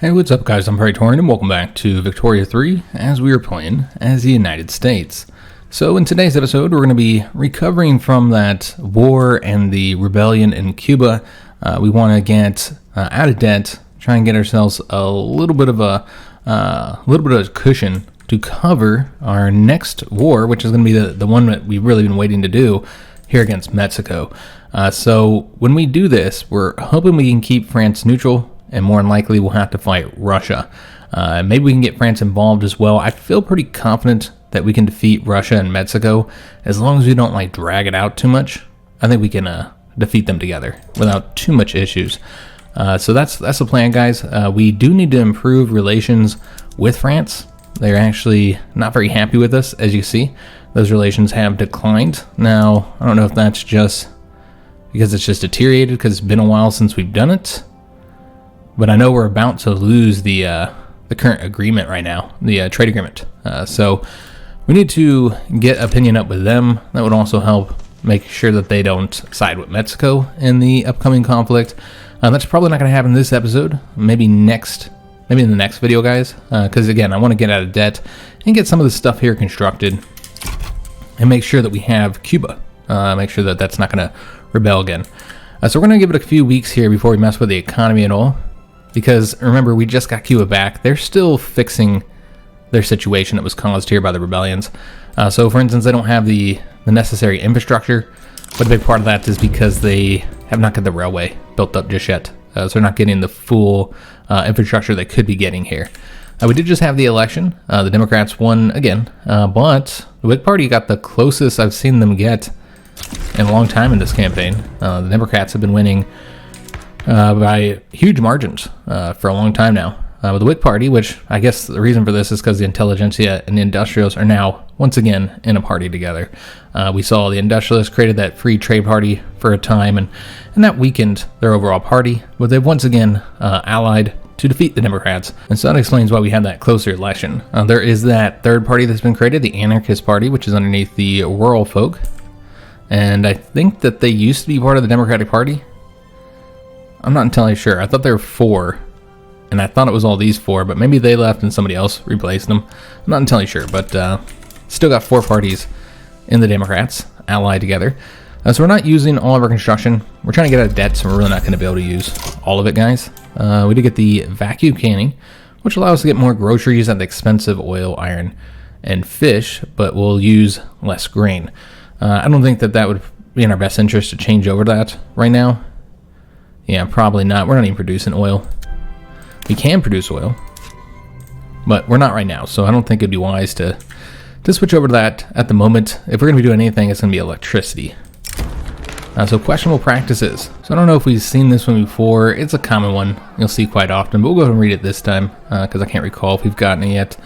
Hey, what's up guys, I'm Praetorian and welcome back to Victoria 3 as we are playing as the United States. So in today's episode we're going to be recovering from that war and the rebellion in Cuba. We want to get out of debt, try and get ourselves a little bit of a cushion to cover our next war, which is going to be the one that we've really been waiting to do here against Mexico. So when we do this, we're hoping we can keep France neutral, and more than likely we'll have to fight Russia. Maybe we can get France involved as well. I feel pretty confident that we can defeat Russia and Mexico as long as we don't drag it out too much. I think we can defeat them together without too much issues. So that's the plan, guys. We do need to improve relations with France. They're actually not very happy with us, as you see. Those relations have declined. Now, I don't know if that's just because it's just deteriorated because it's been a while since we've done it. But I know we're about to lose the current agreement right now, the trade agreement. So we need to get opinion up with them. That would also help make sure that they don't side with Mexico in the upcoming conflict. That's probably not going to happen this episode. Maybe in the next video, guys. Because again, I want to get out of debt and get some of the stuff here constructed and make sure that we have Cuba. Make sure that that's not going to rebel again. So we're going to give it a few weeks here before we mess with the economy at all. Because remember, we just got Cuba back. They're still fixing their situation that was caused here by the rebellions. So for instance, they don't have the necessary infrastructure. But a big part of that is because they have not got the railway built up just yet. So they're not getting the full infrastructure they could be getting here. We did just have the election. The Democrats won again. But the Whig Party got the closest I've seen them get in a long time in this campaign. The Democrats have been winning by huge margins for a long time now. With the Whig Party, which I guess the reason for this is because the intelligentsia and the industrialists are now once again in a party together. We saw the industrialists created that free trade party for a time, and that weakened their overall party, but they've once again allied to defeat the Democrats. And so that explains why we had that closer election. There is that third party that's been created, the Anarchist Party, which is underneath the rural folk. And I think that they used to be part of the Democratic Party. I'm not entirely sure. I thought there were four, and I thought it was all these four, but maybe they left and somebody else replaced them. I'm not entirely sure, but still got four parties in the Democrats allied together. So we're not using all of our construction. We're trying to get out of debt, so we're really not going to be able to use all of it, guys. We did get the vacuum canning, which allows us to get more groceries at the expense of oil, iron, and fish, but we'll use less grain. I don't think that would be in our best interest to change over to that right now. Yeah, probably not. We're not even producing oil. We can produce oil, but we're not right now, so I don't think it'd be wise to switch over to that at the moment. If we're going to be doing anything, it's going to be electricity. So questionable practices. So I don't know if we've seen this one before. It's a common one you'll see quite often, but we'll go ahead and read it this time because I can't recall if we've gotten it yet.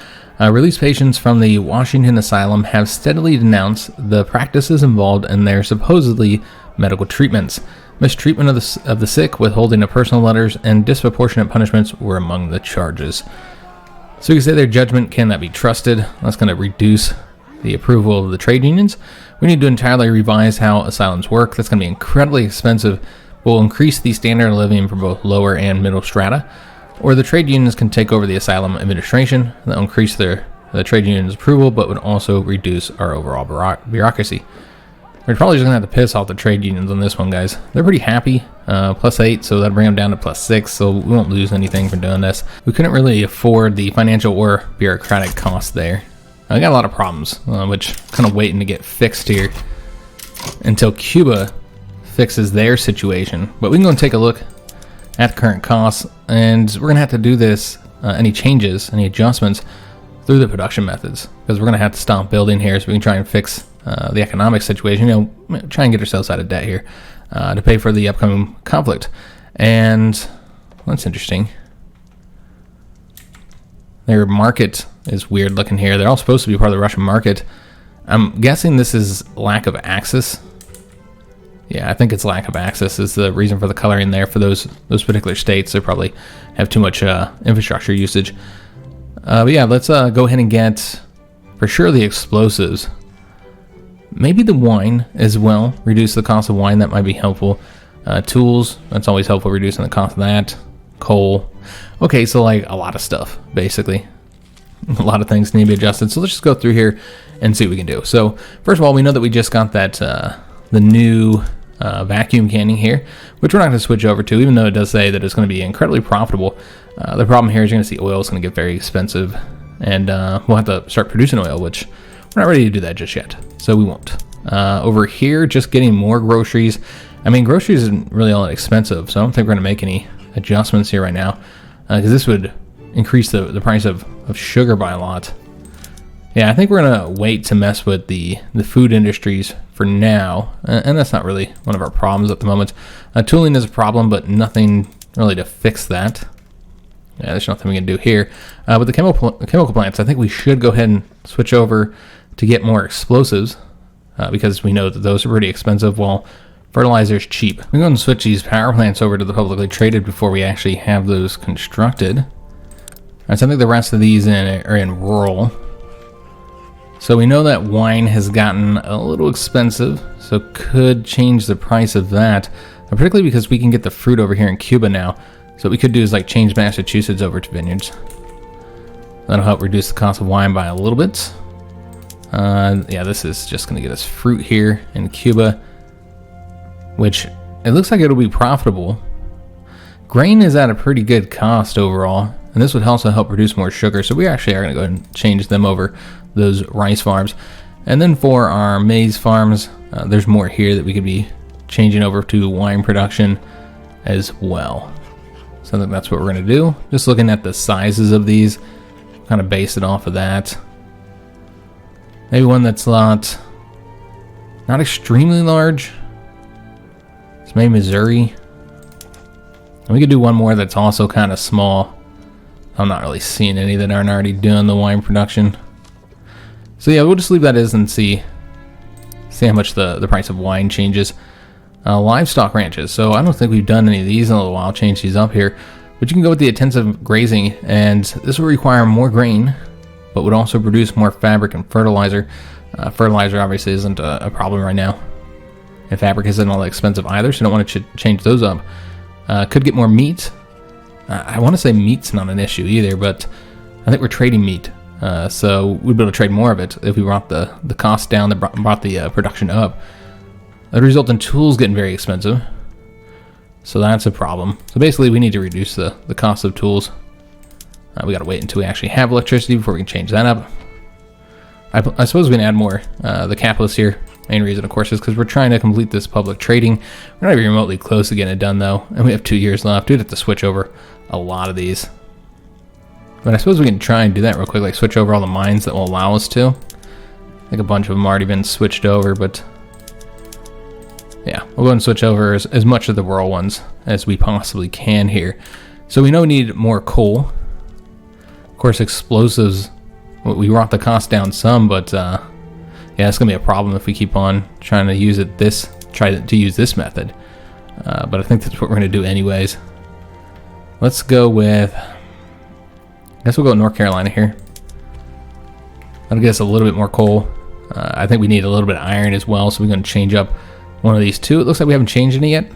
Released patients from the Washington Asylum have steadily denounced the practices involved in their supposedly medical treatments. Mistreatment of the sick, withholding of personal letters, and disproportionate punishments were among the charges. So you can say their judgment cannot be trusted. That's going to reduce the approval of the trade unions. We need to entirely revise how asylums work. That's going to be incredibly expensive, but will increase the standard of living for both lower and middle strata. Or the trade unions can take over the asylum administration. That will increase the trade union's approval, but would also reduce our overall bureaucracy. We're probably just going to have to piss off the trade unions on this one, guys. They're pretty happy. +8, so that'll bring them down to +6, so we won't lose anything from doing this. We couldn't really afford the financial or bureaucratic costs there. I got a lot of problems, which kind of waiting to get fixed here until Cuba fixes their situation. But we can go and take a look at the current costs, and we're going to have to do this, any changes, any adjustments, through the production methods, because we're going to have to stop building here so we can try and fix the economic situation, try and get ourselves out of debt here to pay for the upcoming conflict. And that's interesting. Their market is weird looking here. They're all supposed to be part of the Russian market. I'm guessing this is lack of access. Yeah, I think it's lack of access is the reason for the coloring there for those particular states. They probably have too much infrastructure usage. But yeah, let's go ahead and get, for sure, the explosives. Maybe the wine as well. Reduce the cost of wine. That might be helpful. Tools. That's always helpful, reducing the cost of that. coal. Okay, so like a lot of stuff, basically. A lot of things need to be adjusted. So let's just go through here and see what we can do. So first of all, we know that we just got that the new vacuum canning here, which we're not going to switch over to, even though it does say that it's going to be incredibly profitable. The problem here is you're going to see oil is going to get very expensive, and we'll have to start producing oil, which we're not ready to do that just yet, so we won't. Over here, just getting more groceries. I mean, groceries isn't really all that expensive, so I don't think we're going to make any adjustments here right now, because this would increase the price of sugar by a lot. Yeah, I think we're going to wait to mess with the food industries for now, and that's not really one of our problems at the moment. Tooling is a problem, but nothing really to fix that. Yeah, there's nothing we can do here. With the chemical plants, I think we should go ahead and switch over to get more explosives, because we know that those are pretty expensive, while fertilizer is cheap. We're going to switch these power plants over to the publicly traded before we actually have those constructed. All right, so I think the rest of these are in rural. So we know that wine has gotten a little expensive, so could change the price of that, particularly because we can get the fruit over here in Cuba now. So what we could do is like change Massachusetts over to vineyards. That'll help reduce the cost of wine by a little bit. Yeah, this is just going to get us fruit here in Cuba, which it looks like it'll be profitable. Grain is at a pretty good cost overall, and this would also help produce more sugar. So we actually are going to go ahead and change them over, those rice farms. And then for our maize farms, there's more here that we could be changing over to wine production as well. So I think that's what we're going to do. Just looking at the sizes of these, kind of base it off of that. Maybe one that's not extremely large. It's maybe Missouri. And we could do one more that's also kind of small. I'm not really seeing any that aren't already doing the wine production. So yeah, we'll just leave that as and see how much the price of wine changes. Livestock ranches. So I don't think we've done any of these in a little while. Change these up here. But you can go with the intensive grazing, and this will require more grain, but would also produce more fabric and fertilizer. Fertilizer obviously isn't a problem right now. And fabric isn't all that expensive either, so don't want to change those up. Could get more meat. I want to say meat's not an issue either, but I think we're trading meat. So we'd be able to trade more of it if we brought the cost down, brought the production up. That would result in tools getting very expensive. So that's a problem. So basically we need to reduce the cost of tools. We got to wait until we actually have electricity before we can change that up. I suppose we can add more. The capitalist here, main reason of course is because we're trying to complete this public trading. We're not even remotely close to getting it done though, and we have 2 years left. We'd have to switch over a lot of these. But I suppose we can try and do that real quick, like switch over all the mines that will allow us to. I think a bunch of them already been switched over, but yeah, we'll go ahead and switch over as much of the rural ones as we possibly can here. So we know we need more coal. Of course, explosives, we brought the cost down some, but yeah, it's gonna be a problem if we keep on trying to use it try to use this method. But I think that's what we're gonna do anyways. Let's go with, I guess we'll go with North Carolina here. That'll get us a little bit more coal. I think we need a little bit of iron as well, so we're going to change up one of these two. It looks like we haven't changed any yet,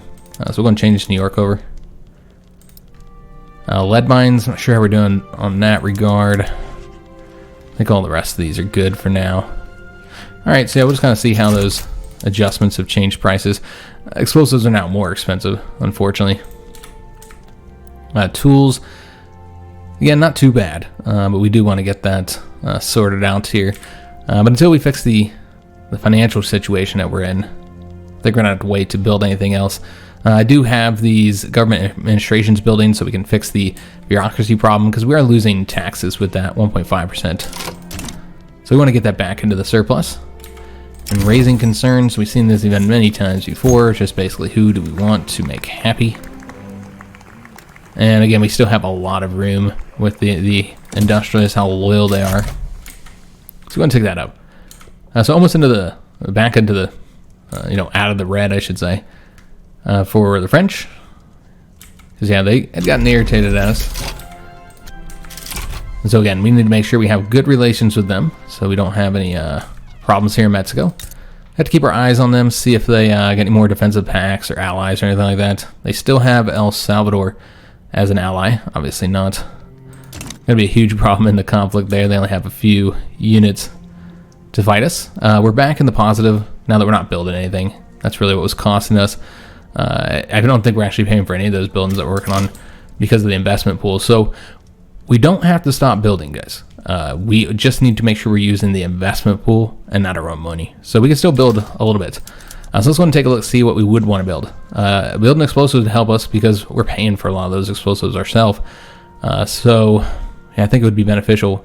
so we're going to change New York over. Lead mines, not sure how we're doing on that regard. I think all the rest of these are good for now. Alright, so yeah, we'll just kind of see how those adjustments have changed prices. Explosives are now more expensive, unfortunately. Tools, again, not too bad, but we do want to get that sorted out here. But until we fix the financial situation that we're in, I think we're going to have to wait to build anything else. I do have these government administrations building so we can fix the bureaucracy problem, because we are losing taxes with that 1.5%. So we want to get that back into the surplus. And raising concerns, we've seen this event many times before, just basically who do we want to make happy. And again, we still have a lot of room with the industrialists, how loyal they are. So we're going to take that up. So almost into back into the, out of the red, I should say, for the French. Because, yeah, they had gotten irritated at us. And so, again, we need to make sure we have good relations with them so we don't have any problems here in Mexico. Have to keep our eyes on them, see if they get any more defensive pacts or allies or anything like that. They still have El Salvador as an ally. Obviously not going to be a huge problem in the conflict there. They only have a few units to fight us. We're back in the positive now that we're not building anything. That's really what was costing us. I don't think we're actually paying for any of those buildings that we're working on because of the investment pool. So we don't have to stop building, guys. We just need to make sure we're using the investment pool and not our own money. So we can still build a little bit. So let's go and take a look, see what we would want to build. Building explosives would help us because we're paying for a lot of those explosives ourselves. So yeah, I think it would be beneficial.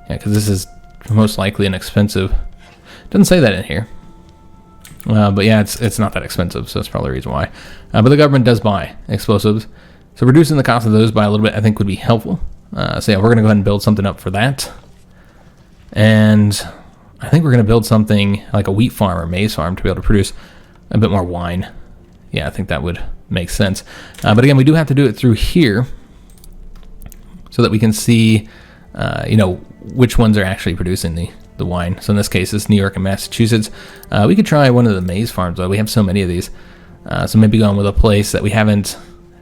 Yeah, because this is most likely inexpensive. Doesn't say that in here. But yeah, it's not that expensive, so that's probably the reason why. But the government does buy explosives. So reducing the cost of those by a little bit, I think, would be helpful. So yeah, we're going to go ahead and build something up for that. And I think we're going to build something like a wheat farm or maize farm to be able to produce a bit more wine. Yeah, I think that would make sense. But again, we do have to do it through here so that we can see, which ones are actually producing the wine. So in this case, it's New York and Massachusetts. We could try one of the maize farms, though. We have so many of these. So maybe going with a place that we haven't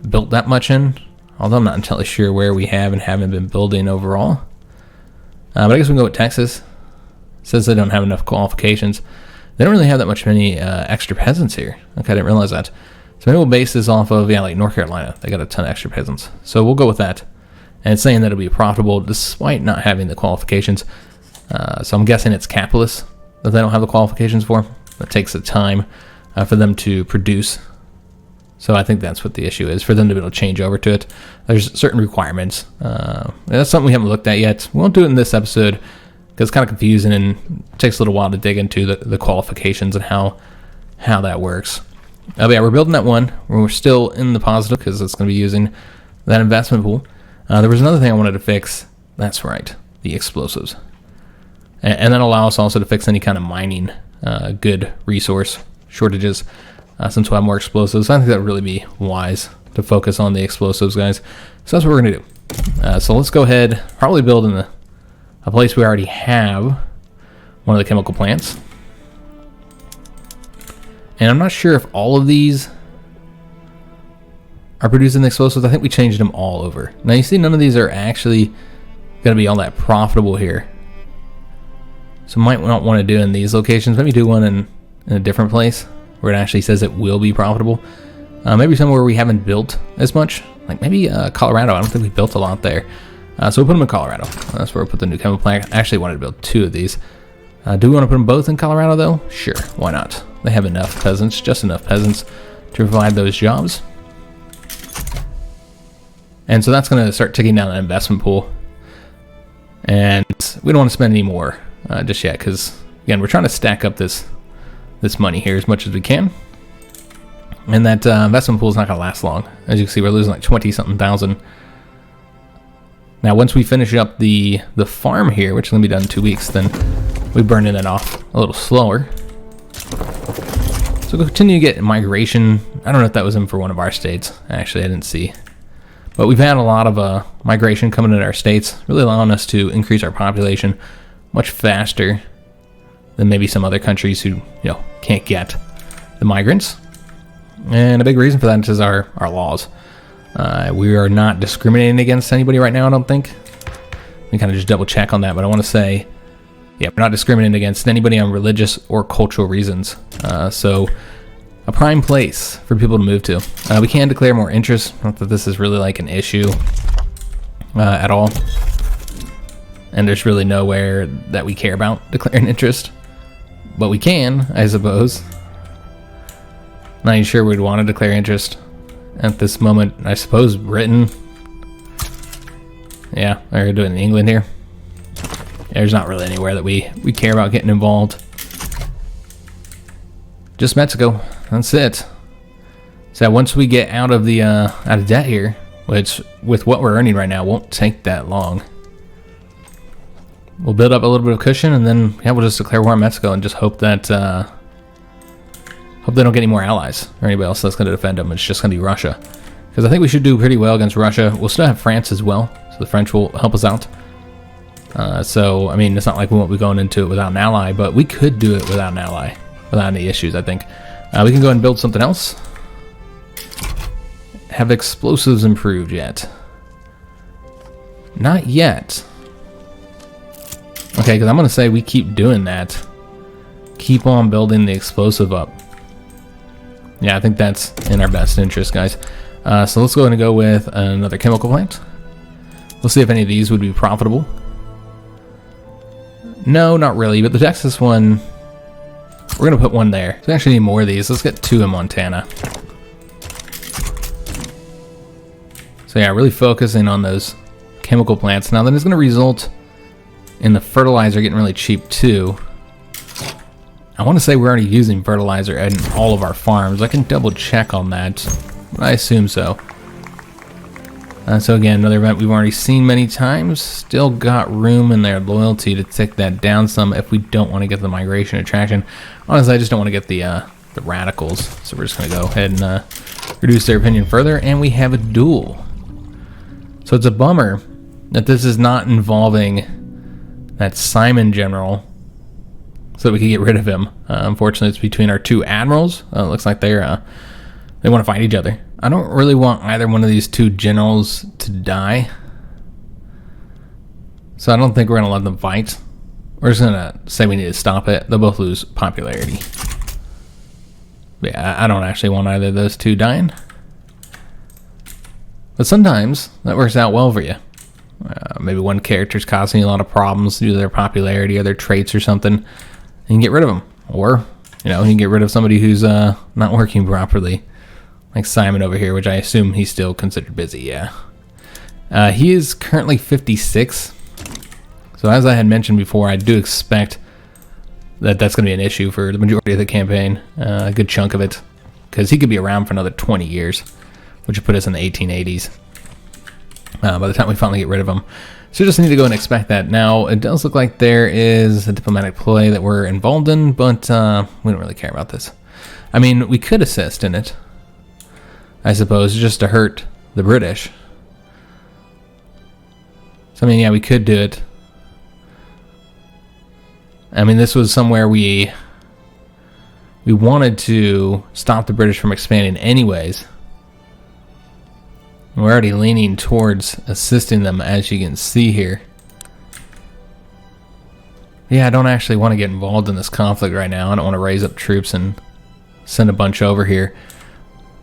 built that much in, although I'm not entirely sure where we have and haven't been building overall. But I guess we can go with Texas. It says they don't have enough qualifications. They don't really have that many extra peasants here. Okay, I didn't realize that. So maybe we'll base this off of, like North Carolina. They got a ton of extra peasants. So we'll go with that. And it's saying that it'll be profitable despite not having the qualifications. So I'm guessing it's capitalist that they don't have the qualifications for. It takes the time for them to produce. So I think that's what the issue is, for them to be able to change over to it. There's certain requirements. That's something we haven't looked at yet. We won't do it in this episode because it's kind of confusing and it takes a little while to dig into the qualifications and how that works. But yeah, we're building that one. We're still in the positive because it's going to be using that investment pool. There was another thing I wanted to fix. That's right, the explosives. And that allows us also to fix any kind of mining good resource shortages since we'll have more explosives. I think that would really be wise to focus on the explosives, guys. So that's what we're going to do. So let's go ahead, probably build in a place we already have one of the chemical plants. And I'm not sure if all of these are producing the explosives. I think we changed them all over. Now you see none of these are actually going to be all that profitable here. So might not want to do in these locations. Maybe do one in a different place where it actually says it will be profitable. Maybe somewhere we haven't built as much. Like maybe Colorado. I don't think we built a lot there. So we'll put them in Colorado. That's where we'll put the new chemical plant. I actually wanted to build 2 of these. Do we want to put them both in Colorado though? Sure, why not? They have enough peasants, just enough peasants to provide those jobs. And so that's going to start ticking down the investment pool. And we don't want to spend any more just yet because, again, we're trying to stack up this money here as much as we can. And that investment pool is not going to last long. As you can see, we're losing like 20-something thousand. Now, once we finish up the farm here, which is going to be done in 2 weeks, then we burn it off a little slower. So we'll continue to get migration. I don't know if that was in for one of our states. Actually, I didn't see. But we've had a lot of migration coming into our states, really allowing us to increase our population much faster than maybe some other countries who can't get the migrants. And a big reason for that is our laws. We are not discriminating against anybody right now, I don't think. We kind of just double check on that, but I want to say, yeah, we're not discriminating against anybody on religious or cultural reasons. So a prime place for people to move to. We can declare more interest. Not that this is really like an issue at all. And there's really nowhere that we care about declaring interest. But we can, I suppose. Not even sure we'd want to declare interest at this moment. I suppose Britain. Yeah, we're doing it in England here. There's not really anywhere that we care about getting involved. Just Mexico. That's it. So once we get out of the out of debt here, which with what we're earning right now won't take that long, we'll build up a little bit of cushion, and then we'll just declare war on Mexico and just hope that hope they don't get any more allies or anybody else that's going to defend them. It's just going to be Russia, because I think we should do pretty well against Russia. We'll still have France as well, so the French will help us out. So I mean, it's not like we won't be going into it without an ally, but we could do it without an ally, without any issues. I think we can go ahead and build something else. have explosives improved yet? Not yet. Okay, because I'm going to say we keep doing that. Keep on building the explosive up. Yeah, I think that's in our best interest, guys. So let's go ahead and go with another chemical plant. We'll see if any of these would be profitable. No, not really, but the Texas one, we're going to put one there. We actually need more of these. Let's get 2 in Montana. So yeah, really focusing on those chemical plants. Now that is going to result in the fertilizer getting really cheap too. I want to say we're already using fertilizer in all of our farms. I can double check on that, but I assume so. So again, another event we've already seen many times. Still got room in their loyalty to take that down some if we don't want to get the migration attraction. Honestly, I just don't want to get the radicals. So we're just going to go ahead and reduce their opinion further. And we have a duel. So it's a bummer that this is not involving that Simon general so that we can get rid of him. Unfortunately, it's between our 2 admirals. It looks like they want to fight each other. I don't really want either one of these 2 generals to die. So I don't think we're going to let them fight. We're just going to say we need to stop it. They'll both lose popularity. But yeah, I don't actually want either of those 2 dying. But sometimes that works out well for you. Maybe one character's causing you a lot of problems due to their popularity or their traits or something. And you can get rid of them. Or, you can get rid of somebody who's not working properly. Like Simon over here, which I assume he's still considered busy, yeah. He is currently 56. So as I had mentioned before, I do expect that that's going to be an issue for the majority of the campaign. A good chunk of it. Because he could be around for another 20 years. Which would put us in the 1880s. By the time we finally get rid of him. So we just need to go and expect that. Now, it does look like there is a diplomatic play that we're involved in, but we don't really care about this. I mean, we could assist in it, I suppose, just to hurt the British. So, I mean, yeah, we could do it. I mean, this was somewhere we wanted to stop the British from expanding anyways. We're already leaning towards assisting them, as you can see here. Yeah, I don't actually want to get involved in this conflict right now. I don't want to raise up troops and send a bunch over here.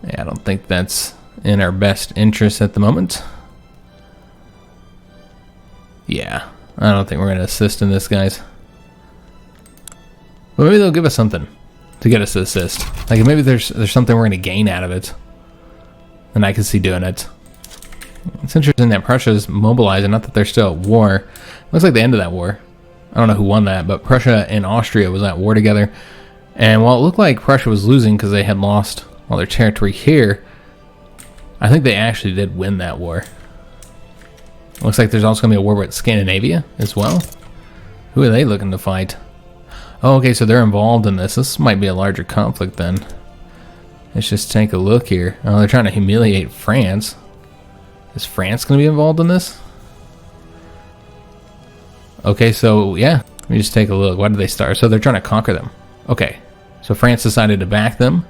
Yeah, I don't think that's in our best interest at the moment. Yeah, I don't think we're going to assist in this, guys. But maybe they'll give us something to get us to assist. Like, maybe there's something we're going to gain out of it. And I can see doing it. It's interesting that Prussia's mobilizing, not that they're still at war. Looks like the end of that war. I don't know who won that, but Prussia and Austria was at war together. And while it looked like Prussia was losing because they had lost all their territory here, I think they actually did win that war. Looks like there's also going to be a war with Scandinavia as well. Who are they looking to fight? Oh, okay, so they're involved in this. This might be a larger conflict then. Let's just take a look here. Oh, they're trying to humiliate France. Is France going to be involved in this? Okay, so yeah, let me just take a look. Why did they start? So they're trying to conquer them. Okay, so France decided to back them.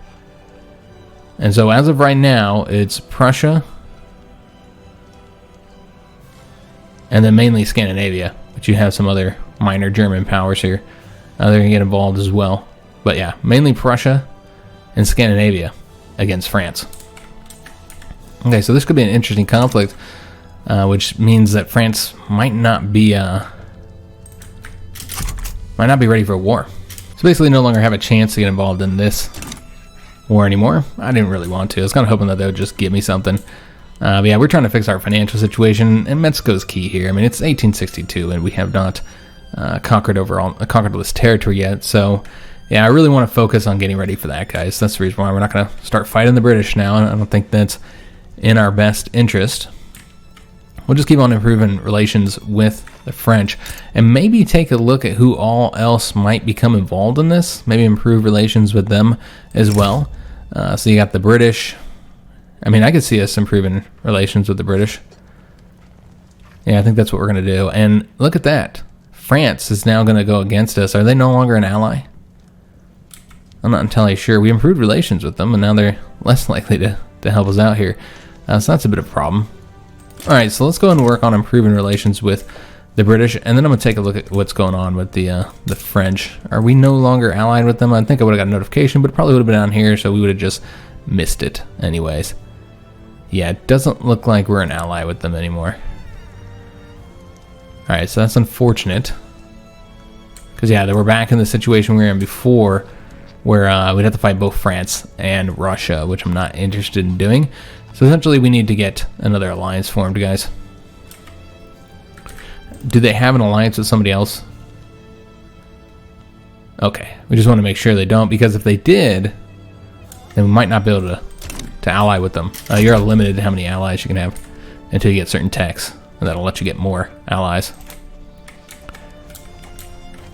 And so as of right now, it's Prussia. And then mainly Scandinavia. But you have some other minor German powers here. They're going to get involved as well. But yeah, mainly Prussia and Scandinavia against France. Okay, so this could be an interesting conflict, which means that France might not be ready for war. So basically, no longer have a chance to get involved in this war anymore. I didn't really want to. I was kind of hoping that they would just give me something. But yeah, we're trying to fix our financial situation, and Mexico's key here. I mean, it's 1862, and we have not conquered all this territory yet. So yeah, I really want to focus on getting ready for that, guys. That's the reason why we're not going to start fighting the British now. I don't think that's in our best interest. We'll just keep on improving relations with the French and maybe take a look at who all else might become involved in this. Maybe improve relations with them as well. So you got the British. I mean, I could see us improving relations with the British. Yeah, I think that's what we're going to do. And look at that. France is now going to go against us. Are they no longer an ally? I'm not entirely sure. We improved relations with them, and now they're less likely to help us out here. So that's a bit of a problem. Alright, so let's go and work on improving relations with the British, and then I'm going to take a look at what's going on with the French. Are we no longer allied with them? I think I would have got a notification, but it probably would have been down here, so we would have just missed it anyways. Yeah, it doesn't look like we're an ally with them anymore. Alright, so that's unfortunate. Because, yeah, we're back in the situation we were in before, where we'd have to fight both France and Russia, which I'm not interested in doing. So essentially we need to get another alliance formed, guys. Do they have an alliance with somebody else? Okay, we just want to make sure they don't, because if they did, then we might not be able to ally with them. You're limited to how many allies you can have until you get certain techs, and that'll let you get more allies.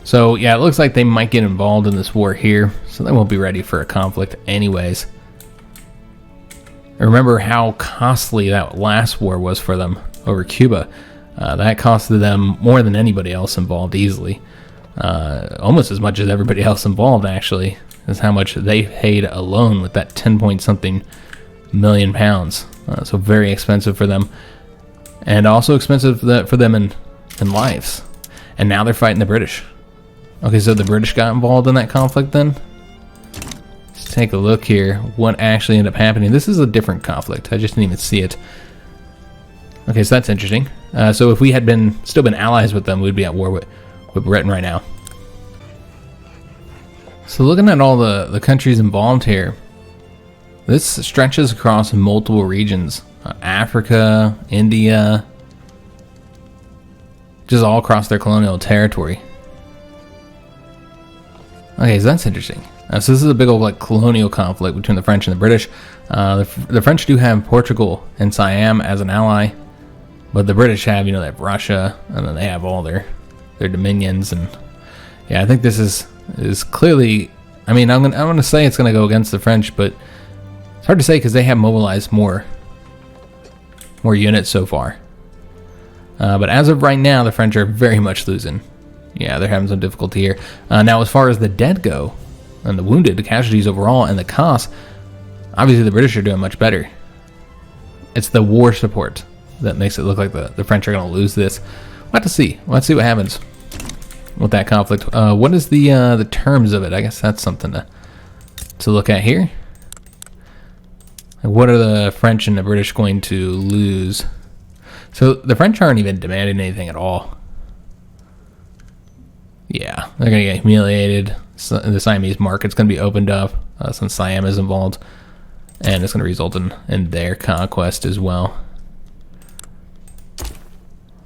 So yeah, it looks like they might get involved in this war here, so they won't be ready for a conflict anyways. Remember how costly that last war was for them over Cuba. That costed them more than anybody else involved easily. Almost as much as everybody else involved, actually, is how much they paid alone with that 10 point something million pounds. So very expensive for them. And also expensive for them in lives. And now they're fighting the British. Okay, so the British got involved in that conflict then? Let's take a look here. What actually ended up happening? This is a different conflict. I just didn't even see it. Okay, so that's interesting. So if we had still been allies with them, we'd be at war with Britain right now. So looking at all the countries involved here, this stretches across multiple regions. Africa, India, just all across their colonial territory. Okay, so that's interesting. So this is a big old like colonial conflict between the French and the British. The French do have Portugal and Siam as an ally, but the British have, they have Russia, and then they have all their dominions. And yeah, I think this is clearly. I mean, I'm gonna say it's gonna go against the French, but it's hard to say because they have mobilized more units so far. But as of right now, the French are very much losing. Yeah, they're having some difficulty here. Now, as far as the dead go, and the wounded, the casualties overall, and the costs, obviously the British are doing much better. It's the war support that makes it look like the French are going to lose this. We'll have to see. Let's see what happens with that conflict. What is the terms of it? I guess that's something to look at here. What are the French and the British going to lose? So the French aren't even demanding anything at all. Yeah, they're going to get humiliated. So the Siamese market's going to be opened up since Siam is involved. And it's going to result in their conquest as well.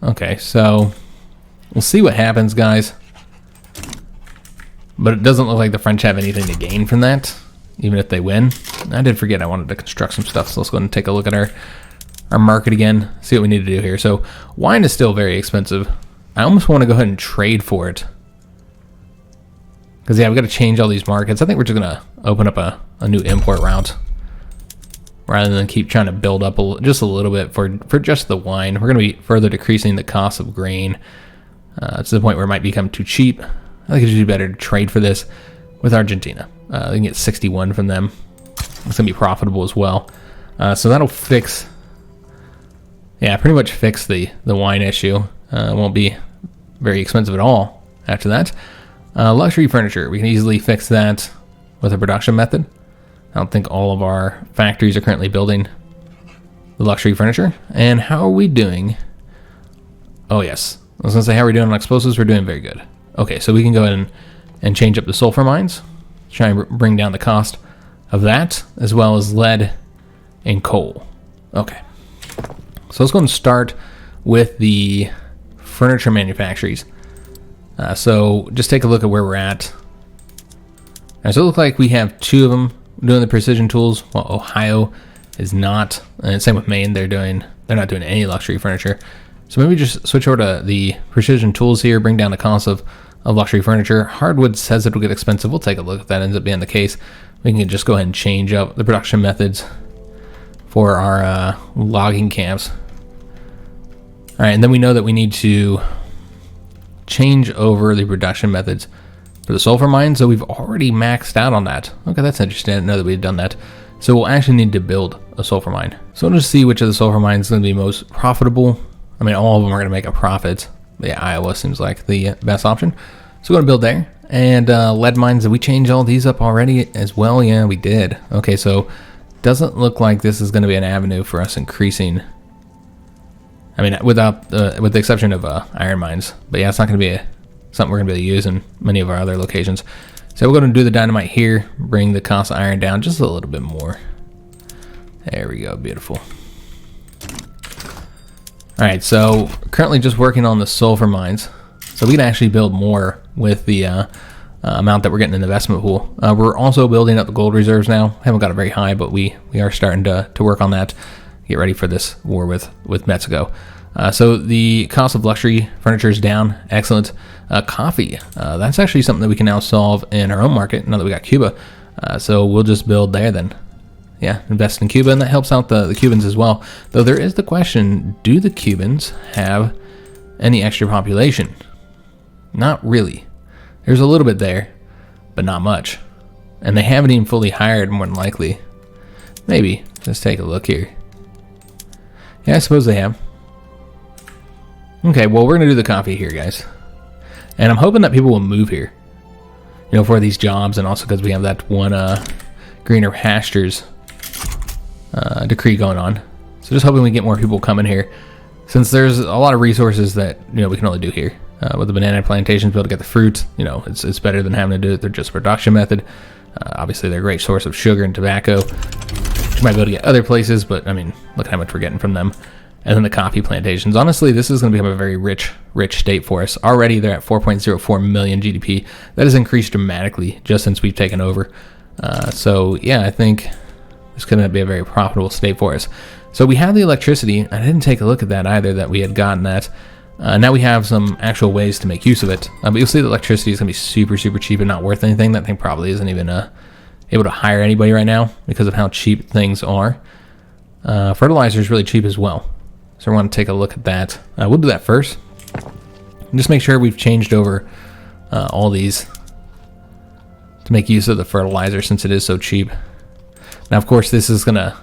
Okay, so we'll see what happens, guys. But it doesn't look like the French have anything to gain from that, even if they win. I did forget I wanted to construct some stuff, so let's go ahead and take a look at our market again, see what we need to do here. So wine is still very expensive. I almost want to go ahead and trade for it. Because, yeah, we've got to change all these markets. I think we're just going to open up a new import route rather than keep trying to build up just a little bit for just the wine. We're going to be further decreasing the cost of grain to the point where it might become too cheap. I think it's usually better to trade for this with Argentina. They can get 61 from them. It's going to be profitable as well. So that'll fix, yeah, pretty much fix the wine issue. It won't be very expensive at all after that. Luxury furniture, we can easily fix that with a production method. I don't think all of our factories are currently building the luxury furniture. And how are we doing? Oh, yes. I was going to say, how are we doing on explosives? We're doing very good. Okay, so we can go ahead and change up the sulfur mines. Try and bring down the cost of that, as well as lead and coal. Okay. So let's go and start with the furniture manufacturers. So just take a look at where we're at. So it looks like we have 2 of them doing the precision tools, while Ohio is not. And same with Maine, they're not doing any luxury furniture. So maybe just switch over to the precision tools here, bring down the cost of luxury furniture. Hardwood says it'll get expensive. We'll take a look if that ends up being the case. We can just go ahead and change up the production methods for our logging camps. All right, and then we know that we need to change over the production methods for the sulfur mines, so we've already maxed out on that. Okay, that's interesting. I didn't know that we had done that. So we'll actually need to build a sulfur mine. So we'll just see which of the sulfur mines is going to be most profitable. I mean, all of them are going to make a profit. Yeah, Iowa seems like the best option. So we're going to build there. And lead mines, did we change all these up already as well? Yeah, we did. Okay, so doesn't look like this is going to be an avenue for us increasing. I mean, with the exception of iron mines. But yeah, it's not going to be something we're going to be able to use in many of our other locations. So we're going to do the dynamite here, bring the cost of iron down just a little bit more. There we go, beautiful. Alright, so currently just working on the sulfur mines. So we can actually build more with the amount that we're getting in the investment pool. We're also building up the gold reserves now. Haven't got it very high, but we are starting to work on that. Get ready for this war with Mexico. So the cost of luxury furniture is down. Excellent. Coffee. That's actually something that we can now solve in our own market now that we got Cuba. So we'll just build there then. Yeah, invest in Cuba, and that helps out the Cubans as well. Though there is the question, do the Cubans have any extra population? Not really. There's a little bit there, but not much. And they haven't even fully hired, more than likely. Maybe. Let's take a look here. Yeah, I suppose they have. Okay, well, we're going to do the coffee here, guys. And I'm hoping that people will move here. You know, for these jobs, and also because we have that one greener pastures decree going on. So just hoping we get more people coming here, since there's a lot of resources that, you know, we can only do here. With the banana plantations, be able to get the fruit, you know, it's better than having to do it through just a production method. Obviously, they're a great source of sugar and tobacco. You might be able to get other places, but I mean, look how much we're getting from them. And then the coffee plantations. Honestly, this is going to become a very rich state for us. Already, they're at 4.04 million GDP. That has increased dramatically just since we've taken over. So yeah, I think it's going to be a very profitable state for us. So we have the electricity. I didn't take a look at that either, that we had gotten that. Now we have some actual ways to make use of it. But you'll see that electricity is going to be super cheap and not worth anything. That thing probably isn't even able to hire anybody right now because of how cheap things are. Fertilizer is really cheap as well. So we want to take a look at that. We'll do that first. Just make sure we've changed over all these to make use of the fertilizer since it is so cheap. Now, of course, this is going to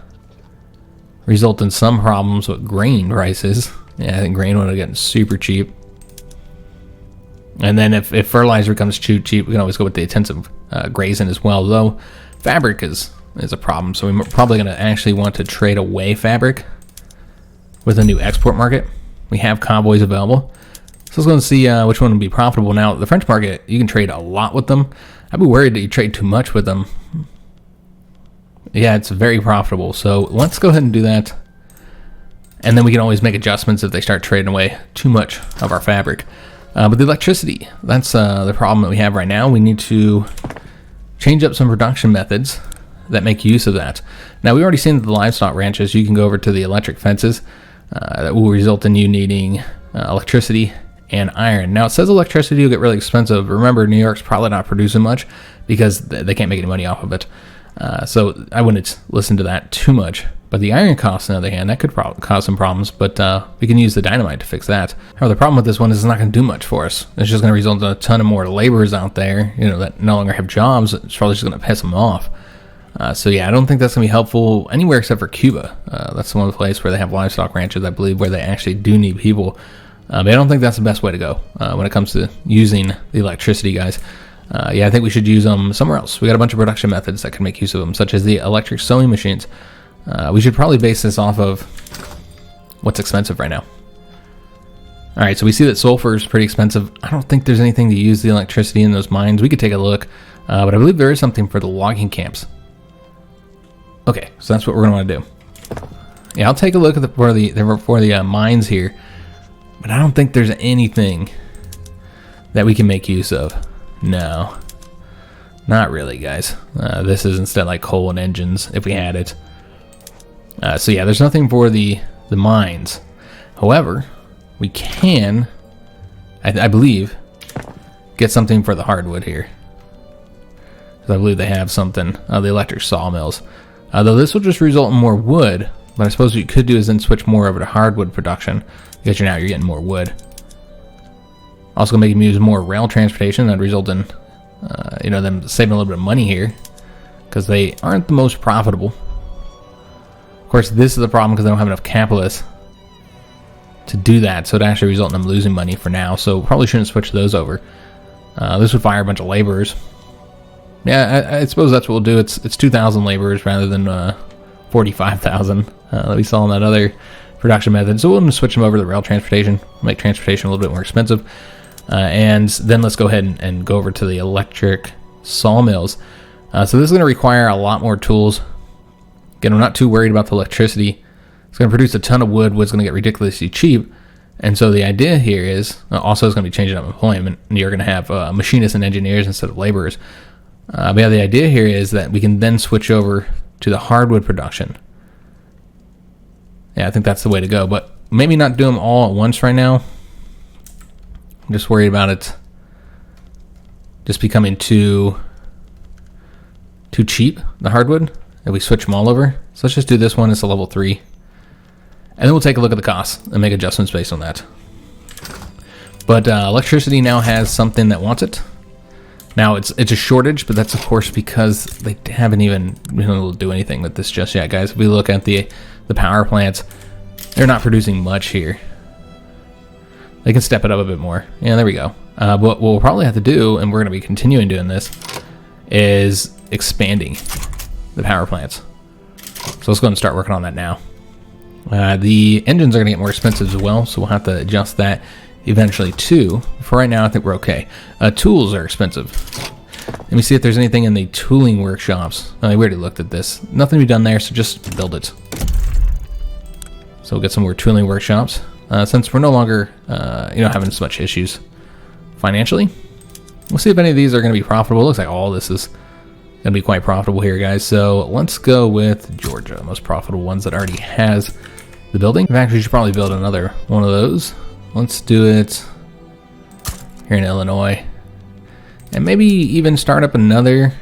result in some problems with grain prices. Yeah, I think grain would have gotten super cheap. And then if fertilizer becomes too cheap, we can always go with the intensive grazing as well. Though fabric is a problem, so we're probably going to actually want to trade away fabric with a new export market. We have convoys available. So let's go and see which one would be profitable. Now, the French market, you can trade a lot with them. I'd be worried that you trade too much with them. Yeah, it's very profitable. So let's go ahead and do that. And then we can always make adjustments if they start trading away too much of our fabric. But the electricity, that's the problem that we have right now. We need to change up some production methods that make use of that. Now, we've already seen that the livestock ranches, you can go over to the electric fences. That will result in you needing electricity and iron. Now, it says electricity will get really expensive. Remember, New York's probably not producing much because they can't make any money off of it. So I wouldn't listen to that too much. But the iron cost, on the other hand, that could cause some problems. But we can use the dynamite to fix that. However, the problem with this one is it's not going to do much for us. It's just going to result in a ton of more laborers out there, you know, that no longer have jobs. It's probably just going to piss them off. So yeah, I don't think that's going to be helpful anywhere except for Cuba. That's the one place where they have livestock ranches, I believe, where they actually do need people. But I don't think that's the best way to go when it comes to using the electricity, guys. Yeah, I think we should use them somewhere else. We got a bunch of production methods that can make use of them, such as the electric sewing machines. We should probably base this off of what's expensive right now. All right, so we see that sulfur is pretty expensive. I don't think there's anything to use the electricity in those mines. We could take a look, but I believe there is something for the logging camps. Okay, so that's what we're going to want to do. Yeah, I'll take a look at for the mines here, but I don't think there's anything that we can make use of. No, not really, guys. This is instead like coal and engines if we had it. So yeah, there's nothing for the mines. However, we can, I believe, get something for the hardwood here. Because I believe they have something, the electric sawmills. Though this will just result in more wood, but I suppose what you could do is then switch more over to hardwood production, because you're getting more wood. Also gonna make them use more rail transportation. That'd result in, them saving a little bit of money here, because they aren't the most profitable. Of course, this is the problem because I don't have enough capitalists to do that, so it actually results in them losing money for now. So probably shouldn't switch those over. This would fire a bunch of laborers. Yeah, I suppose that's what we'll do. It's 2,000 laborers rather than 45,000 that we saw in that other production method. So we'll switch them over to the rail transportation, make transportation a little bit more expensive. And then let's go ahead and go over to the electric sawmills. So this is going to require a lot more tools. Again, I'm not too worried about the electricity. It's going to produce a ton of wood. Wood's going to get ridiculously cheap. And so the idea here is, also it's going to be changing up employment. You're going to have machinists and engineers instead of laborers. But yeah, the idea here is that we can then switch over to the hardwood production. Yeah, I think that's the way to go. But maybe not do them all at once right now. I'm just worried about it just becoming too cheap, the hardwood, if we switch them all over. So let's just do this one as a level 3. And then we'll take a look at the costs and make adjustments based on that. But electricity now has something that wants it. Now it's a shortage, but that's of course because they haven't even been able to do anything with this just yet, guys. If we look at the power plants, they're not producing much here. They can step it up a bit more. Yeah, there we go. What we'll probably have to do, and we're going to be continuing doing this, is expanding the power plants. So let's go and start working on that now. The engines are going to get more expensive as well, so we'll have to adjust that eventually too. For right now, I think we're okay. Tools are expensive. Let me see if there's anything in the tooling workshops. We already looked at this. Nothing to be done there, so just build it. So we'll get some more tooling workshops. Since we're no longer having so much issues financially, we'll see if any of these are going to be profitable. It looks like all this is going to be quite profitable here, guys. So let's go with Georgia, the most profitable ones that already has the building. In fact, we should probably build another one of those. Let's do it here in Illinois, and maybe even start up another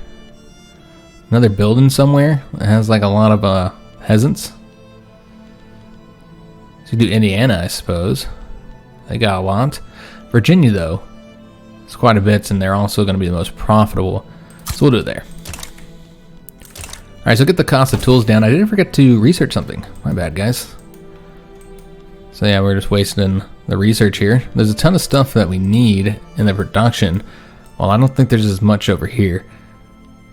building somewhere that has like a lot of peasants. So do Indiana, I suppose. They got a lot. Virginia, though, it's quite a bit, and they're also going to be the most profitable. So we'll do it there. All right, so get the cost of tools down. I didn't forget to research something. My bad, guys. So yeah, we're just wasting the research here. There's a ton of stuff that we need in the production. Well, I don't think there's as much over here.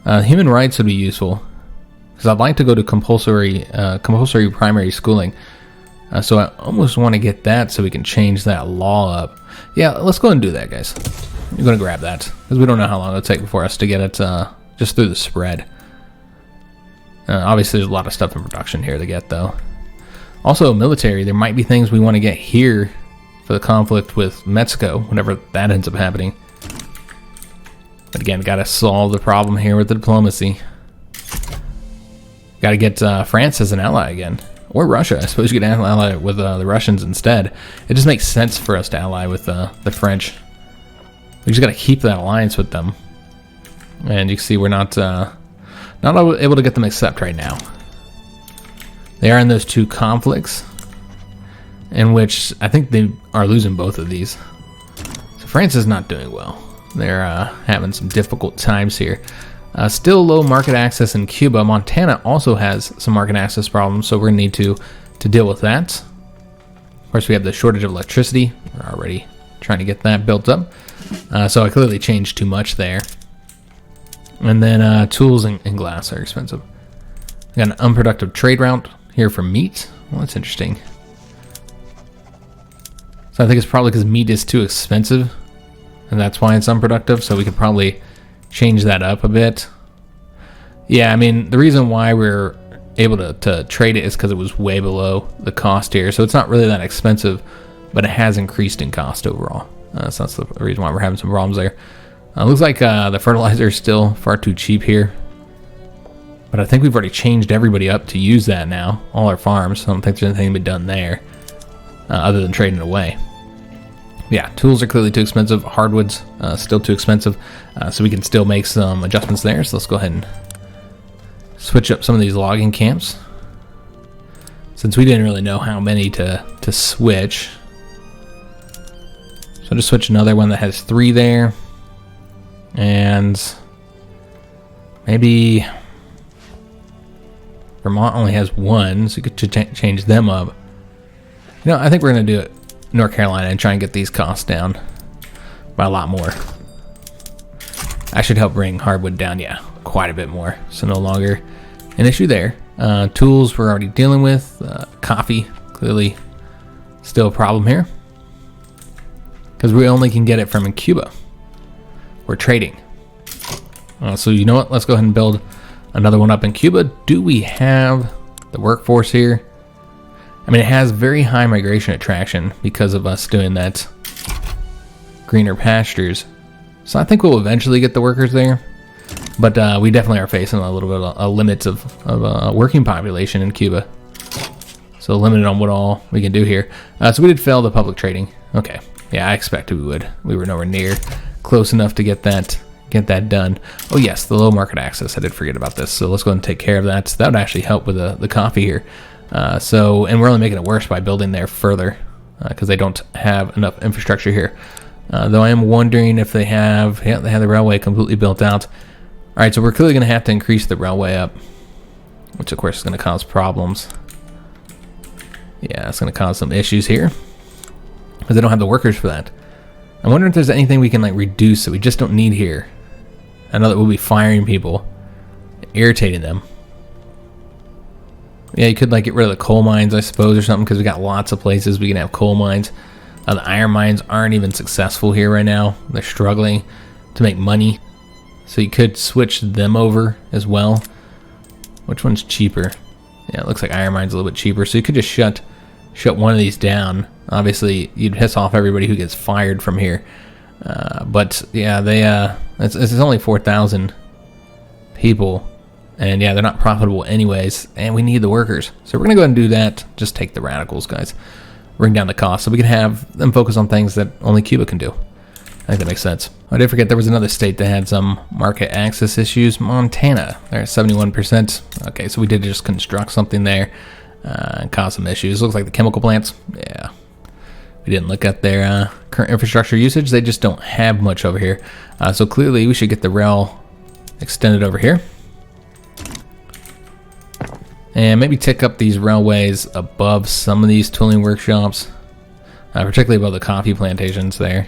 Human rights would be useful because I'd like to go to compulsory primary schooling. So I almost want to get that so we can change that law up. Yeah, let's go ahead and do that, guys. I'm going to grab that because we don't know how long it'll take for us to get it just through the spread. Obviously, there's a lot of stuff in production here to get, though. Also, military, there might be things we want to get here for the conflict with Mexico, whenever that ends up happening. But again, got to solve the problem here with the diplomacy. Got to get France as an ally again. Or Russia. I suppose you could ally with the Russians instead. It just makes sense for us to ally with the French. We just got to keep that alliance with them. And you can see we're not able to get them accept right now. They are in those two conflicts, in which I think they are losing both of these. So France is not doing well. They're having some difficult times here. Still low market access in Cuba. Montana also has some market access problems, so we're going to need to deal with that. Of course, we have the shortage of electricity. We're already trying to get that built up. So I clearly changed too much there. And then tools and glass are expensive. We got an unproductive trade route here for meat. Well, that's interesting. So I think it's probably because meat is too expensive, and that's why it's unproductive. So we could probably change that up a bit. Yeah, I mean, the reason why we're able to trade it is because it was way below the cost here. So it's not really that expensive, but it has increased in cost overall. So that's the reason why we're having some problems there. Looks like the fertilizer is still far too cheap here. But I think we've already changed everybody up to use that now. All our farms. So I don't think there's anything to be done there other than trading it away. Yeah, tools are clearly too expensive. Hardwood's still too expensive. So we can still make some adjustments there. So let's go ahead and switch up some of these logging camps. Since we didn't really know how many to switch. So I'll just switch another one that has 3 there. And maybe Vermont only has one, so you could change them up. You know, I think we're going to do it North Carolina and try and get these costs down by a lot more. I should help bring hardwood down, yeah, quite a bit more. So no longer an issue there. Tools we're already dealing with. Coffee, clearly still a problem here. Because we only can get it from Cuba. We're trading. So you know what? Let's go ahead and build another one up in Cuba. Do we have the workforce here? I mean, it has very high migration attraction because of us doing that greener pastures. So I think we'll eventually get the workers there. But we definitely are facing a little bit of a limits of working population in Cuba. So limited on what all we can do here. So we did fail the public trading. Okay. Yeah, I expected we would. We were nowhere near close enough to get that done. Oh yes, the low market access. I did forget about this. So let's go ahead and take care of that. So that would actually help with the coffee here. And we're only making it worse by building there further because they don't have enough infrastructure here. Though I am wondering if they have the railway completely built out. All right, so we're clearly going to have to increase the railway up, which of course is going to cause problems. Yeah, it's going to cause some issues here because they don't have the workers for that. I wonder if there's anything we can like reduce that we just don't need here. I know that we'll be firing people, irritating them. Yeah, you could like get rid of the coal mines, I suppose, or something, because we got lots of places we can have coal mines. The iron mines aren't even successful here right now. They're struggling to make money. So you could switch them over as well. Which one's cheaper? Yeah, it looks like iron mine's a little bit cheaper. So you could just shut one of these down. Obviously, you'd piss off everybody who gets fired from here. But yeah, it's only 4,000 people. And yeah, they're not profitable anyways. And we need the workers. So we're going to go ahead and do that. Just take the radicals, guys. Bring down the cost so we can have them focus on things that only Cuba can do. I think that makes sense. I did forget there was another state that had some market access issues. Montana. They're at 71%. Okay, so we did just construct something there and cause some issues. Looks like the chemical plants. Yeah. We didn't look at their current infrastructure usage. They just don't have much over here. So clearly we should get the rail extended over here. And maybe tick up these railways above some of these tooling workshops. Particularly above the coffee plantations there.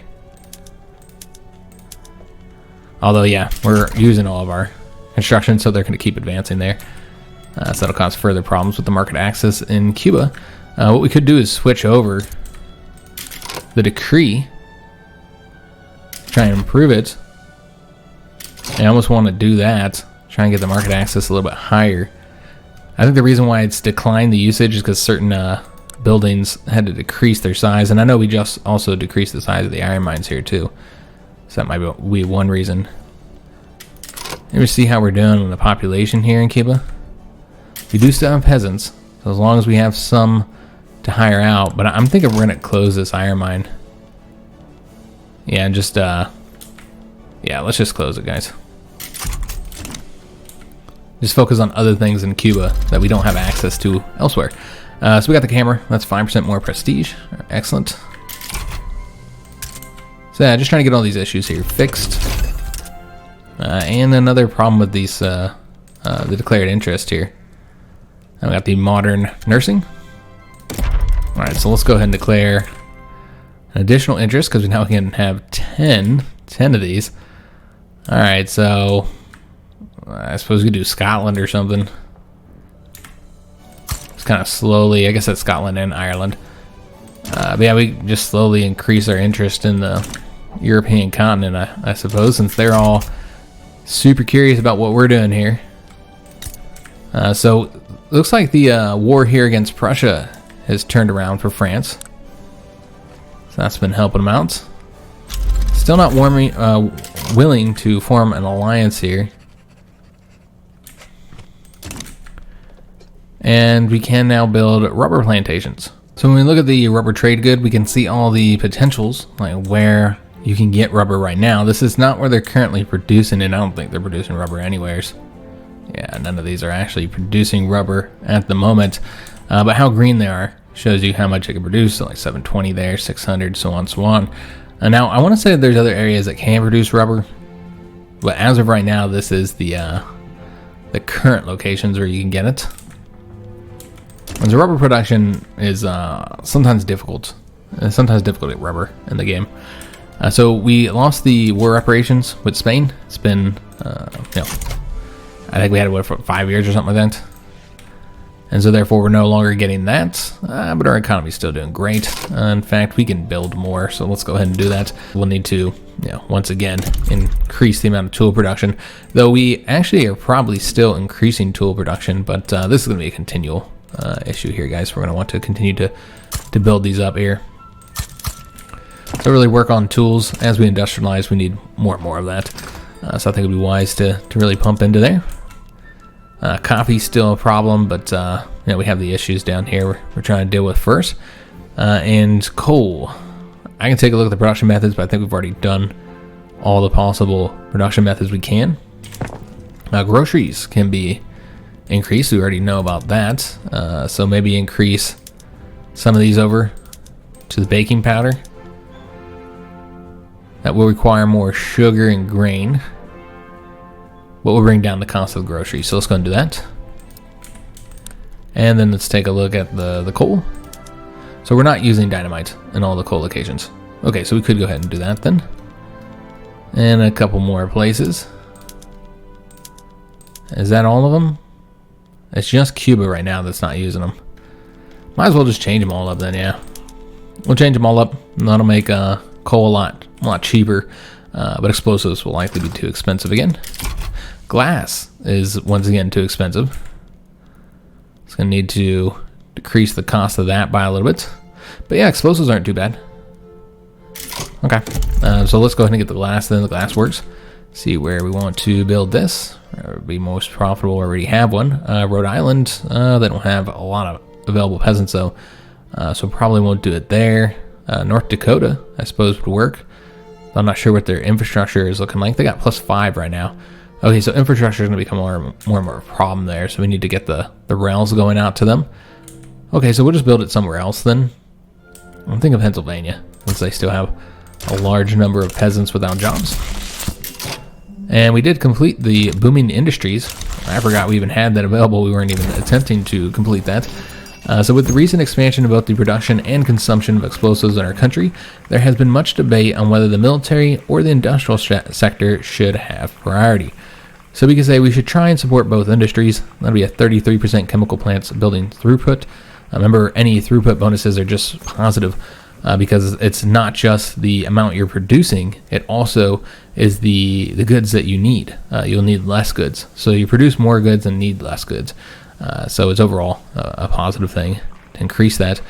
Although, yeah, we're using all of our construction, so they're going to keep advancing there. So that'll cause further problems with the market access in Cuba. What we could do is switch over the decree. Try and improve it. I almost want to do that. Try and get the market access a little bit higher. I think the reason why it's declined the usage is because certain buildings had to decrease their size. And I know we just also decreased the size of the iron mines here too. So that might be one reason. Let me see how we're doing with the population here in Cuba. We do still have peasants. So as long as we have some to hire out. But I'm thinking we're going to close this iron mine. Yeah, and just, yeah, let's just close it, guys. Just focus on other things in Cuba that we don't have access to elsewhere. So we got the camera. That's 5% more prestige. Excellent. So yeah, just trying to get all these issues here fixed. And another problem with these, the declared interest here. And we got the modern nursing. All right, so let's go ahead and declare an additional interest because now we can have 10 of these. All right, so I suppose we could do Scotland or something. Just kind of slowly, I guess that's Scotland and Ireland. But yeah, we just slowly increase our interest in the European continent, I suppose, since they're all super curious about what we're doing here. So looks like the war here against Prussia has turned around for France. So that's been helping them out. Still not willing to form an alliance here. And we can now build rubber plantations. So when we look at the rubber trade good, we can see all the potentials, like where you can get rubber right now. This is not where they're currently producing it. I don't think they're producing rubber anywheres. Yeah, none of these are actually producing rubber at the moment. But how green they are shows you how much it can produce. So like 720 there, 600, so on, so on. Now, I want to say that there's other areas that can produce rubber. But as of right now, this is the current locations where you can get it. And the rubber production is sometimes difficult. Sometimes difficult at rubber in the game. So we lost the war reparations with Spain. It's been, I think we had it for 5 years or something like that. And so therefore we're no longer getting that, but our economy's still doing great. In fact, we can build more, so let's go ahead and do that. We'll need to, once again, increase the amount of tool production, though we actually are probably still increasing tool production, but this is going to be a continual issue here, guys. We're going to want to continue to build these up here. So really work on tools. As we industrialize, we need more and more of that. So I think it would be wise to really pump into there. Coffee's still a problem, but we have the issues down here we're trying to deal with first. And coal. I can take a look at the production methods, but I think we've already done all the possible production methods we can. Groceries can be increased. We already know about that. So maybe increase some of these over to the baking powder. That will require more sugar and grain, but will bring down the cost of the groceries. So let's go and do that. And then let's take a look at the coal. So we're not using dynamite in all the coal locations. Okay, so we could go ahead and do that then. And a couple more places. Is that all of them? It's just Cuba right now that's not using them. Might as well just change them all up then, yeah. We'll change them all up, and that'll make coal a lot cheaper, but explosives will likely be too expensive again. Glass is once again too expensive. It's going to need to decrease the cost of that by a little bit. But yeah, explosives aren't too bad. Okay, so let's go ahead and get the glass, then the glass works. See where we want to build this. Where it would be most profitable. We already have one. Rhode Island, they don't have a lot of available peasants though, so probably won't do it there. North Dakota, I suppose, would work. I'm not sure what their infrastructure is looking like. They got +5 right now. Okay, so infrastructure is going to become more and more a problem there, so we need to get the rails going out to them. Okay, so we'll just build it somewhere else then. I'm thinking Pennsylvania, since they still have a large number of peasants without jobs. And we did complete the booming industries. I forgot we even had that available. We weren't even attempting to complete that. So with the recent expansion of both the production and consumption of explosives in our country, there has been much debate on whether the military or the industrial sector should have priority. So we can say we should try and support both industries. That'll be a 33% chemical plants building throughput. Remember, any throughput bonuses are just positive because it's not just the amount you're producing, it also is the goods that you need. You'll need less goods. So you produce more goods and need less goods. So it's overall a positive thing to increase that.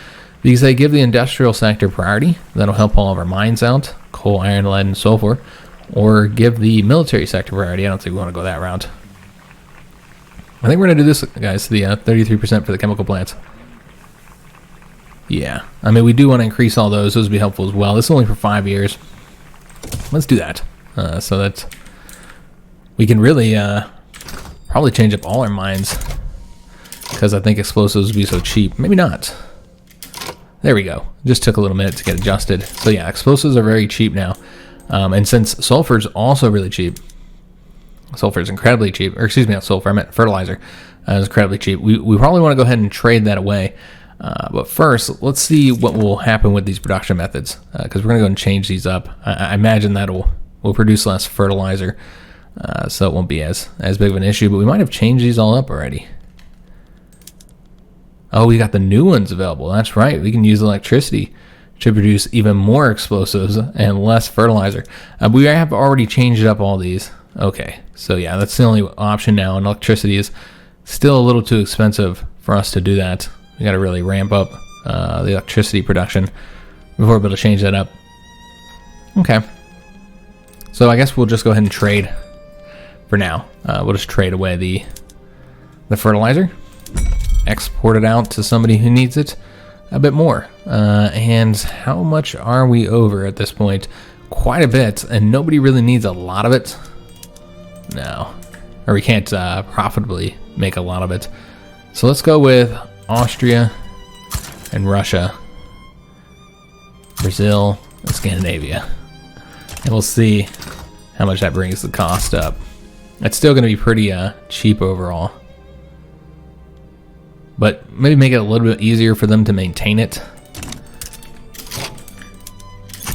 Because they give the industrial sector priority, that'll help all of our mines out, coal, iron, lead, and sulfur. Or give the military sector priority. I don't think we want to go that route. I think we're going to do this, guys, the 33% for the chemical plants. Yeah, I mean, we do want to increase all those. Those would be helpful as well. This is only for 5 years. Let's do that. So that we can really probably change up all our mines, because I think explosives would be so cheap. Maybe not. There we go. Just took a little minute to get adjusted. So yeah, explosives are very cheap now. And since sulfur's also really cheap, sulfur is incredibly cheap, or excuse me, not sulfur, I meant fertilizer, is incredibly cheap. We probably want to go ahead and trade that away. But first, let's see what will happen with these production methods, because we're going to go and change these up. I imagine that will produce less fertilizer, so it won't be as big of an issue, but we might have changed these all up already. Oh, we got the new ones available. That's right. We can use electricity to produce even more explosives and less fertilizer. We have already changed up all these. Okay, so yeah, that's the only option now, and electricity is still a little too expensive for us to do that. We got to really ramp up the electricity production before we're able to change that up. Okay, so I guess we'll just go ahead and trade for now. We'll just trade away the fertilizer, export it out to somebody who needs it a bit more. And how much are we over at this point? Quite a bit, and nobody really needs a lot of it. No, or we can't profitably make a lot of it. So let's go with Austria and Russia, Brazil, and Scandinavia, and we'll see how much that brings the cost up. It's still going to be pretty cheap overall. but maybe make it a little bit easier for them to maintain it.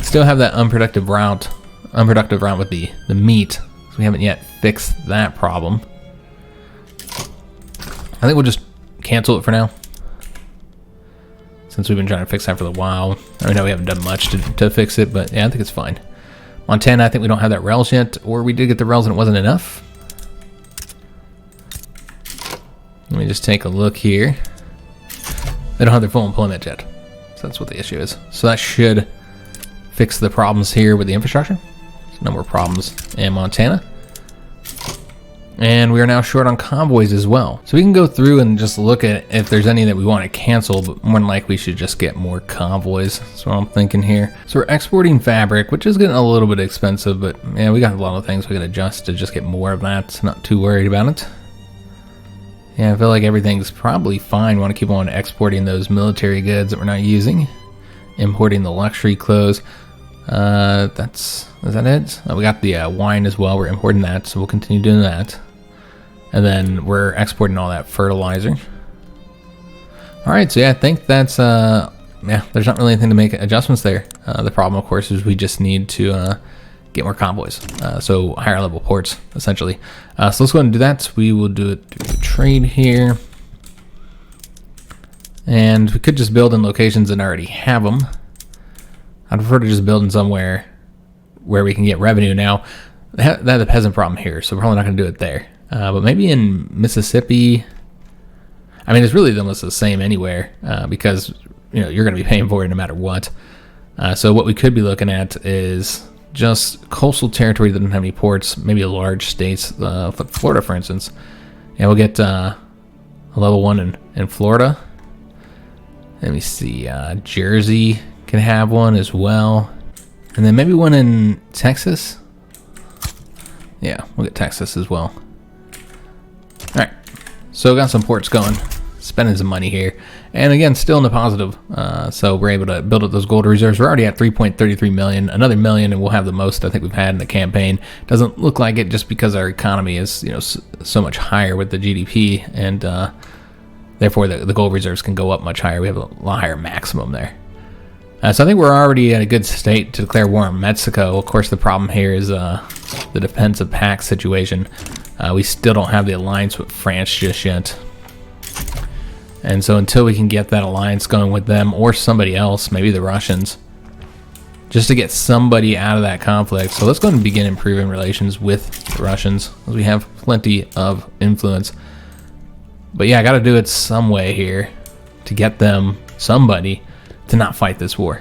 Still have that unproductive route with the meat, so we haven't yet fixed that problem. I think we'll just cancel it for now, since we've been trying to fix that for a while. I know we haven't done much to fix it, but yeah, I think it's fine. Montana, I think we don't have that rails yet, or we did get the rails and it wasn't enough. Let me just take a look here. They don't have their full employment yet, so that's what the issue is. So that should fix the problems here with the infrastructure. There's no more problems in Montana. And we are now short on convoys as well. So we can go through and just look at if there's any that we want to cancel, but more than likely we should just get more convoys. That's what I'm thinking here. So we're exporting fabric, which is getting a little bit expensive, but yeah, we got a lot of things we can adjust to just get more of that. Not too worried about it. Yeah, I feel like everything's probably fine. We want to keep on exporting those military goods that we're not using. Importing the luxury clothes. Is that it? We got the wine as well. We're importing that, so we'll continue doing that. And then we're exporting all that fertilizer. All right, so yeah, I think that's yeah. There's not really anything to make adjustments there. The problem, of course, is we just need to get more convoys, so higher level ports, essentially. So let's go ahead and do that. We will do it through trade here, and we could just build in locations that already have them. I'd prefer to just build in somewhere where we can get revenue. Now, they have the peasant problem here, so we're probably not going to do it there. But maybe in Mississippi. I mean, it's really almost the same anywhere, because you're going to be paying for it no matter what. So what we could be looking at is just coastal territory that doesn't have any ports, maybe large states, like Florida, for instance. Yeah, we'll get a level 1 in Florida. Let me see, Jersey can have one as well. And then maybe one in Texas. Yeah, we'll get Texas as well. All right, so got some ports going, spending some money here, and again, still in the positive. So we're able to build up those gold reserves. We're already at 3.33 million, another million, and we'll have the most I think we've had in the campaign. Doesn't look like it just because our economy is so much higher with the GDP, and therefore the gold reserves can go up much higher. We have a lot higher maximum there. So I think we're already in a good state to declare war on Mexico. Of course, the problem here is the defensive pact situation. We still don't have the alliance with France just yet. And so until we can get that alliance going with them or somebody else, maybe the Russians, just to get somebody out of that conflict. So let's go and begin improving relations with the Russians, because we have plenty of influence. But yeah, I got to do it some way here to get them, somebody, to not fight this war.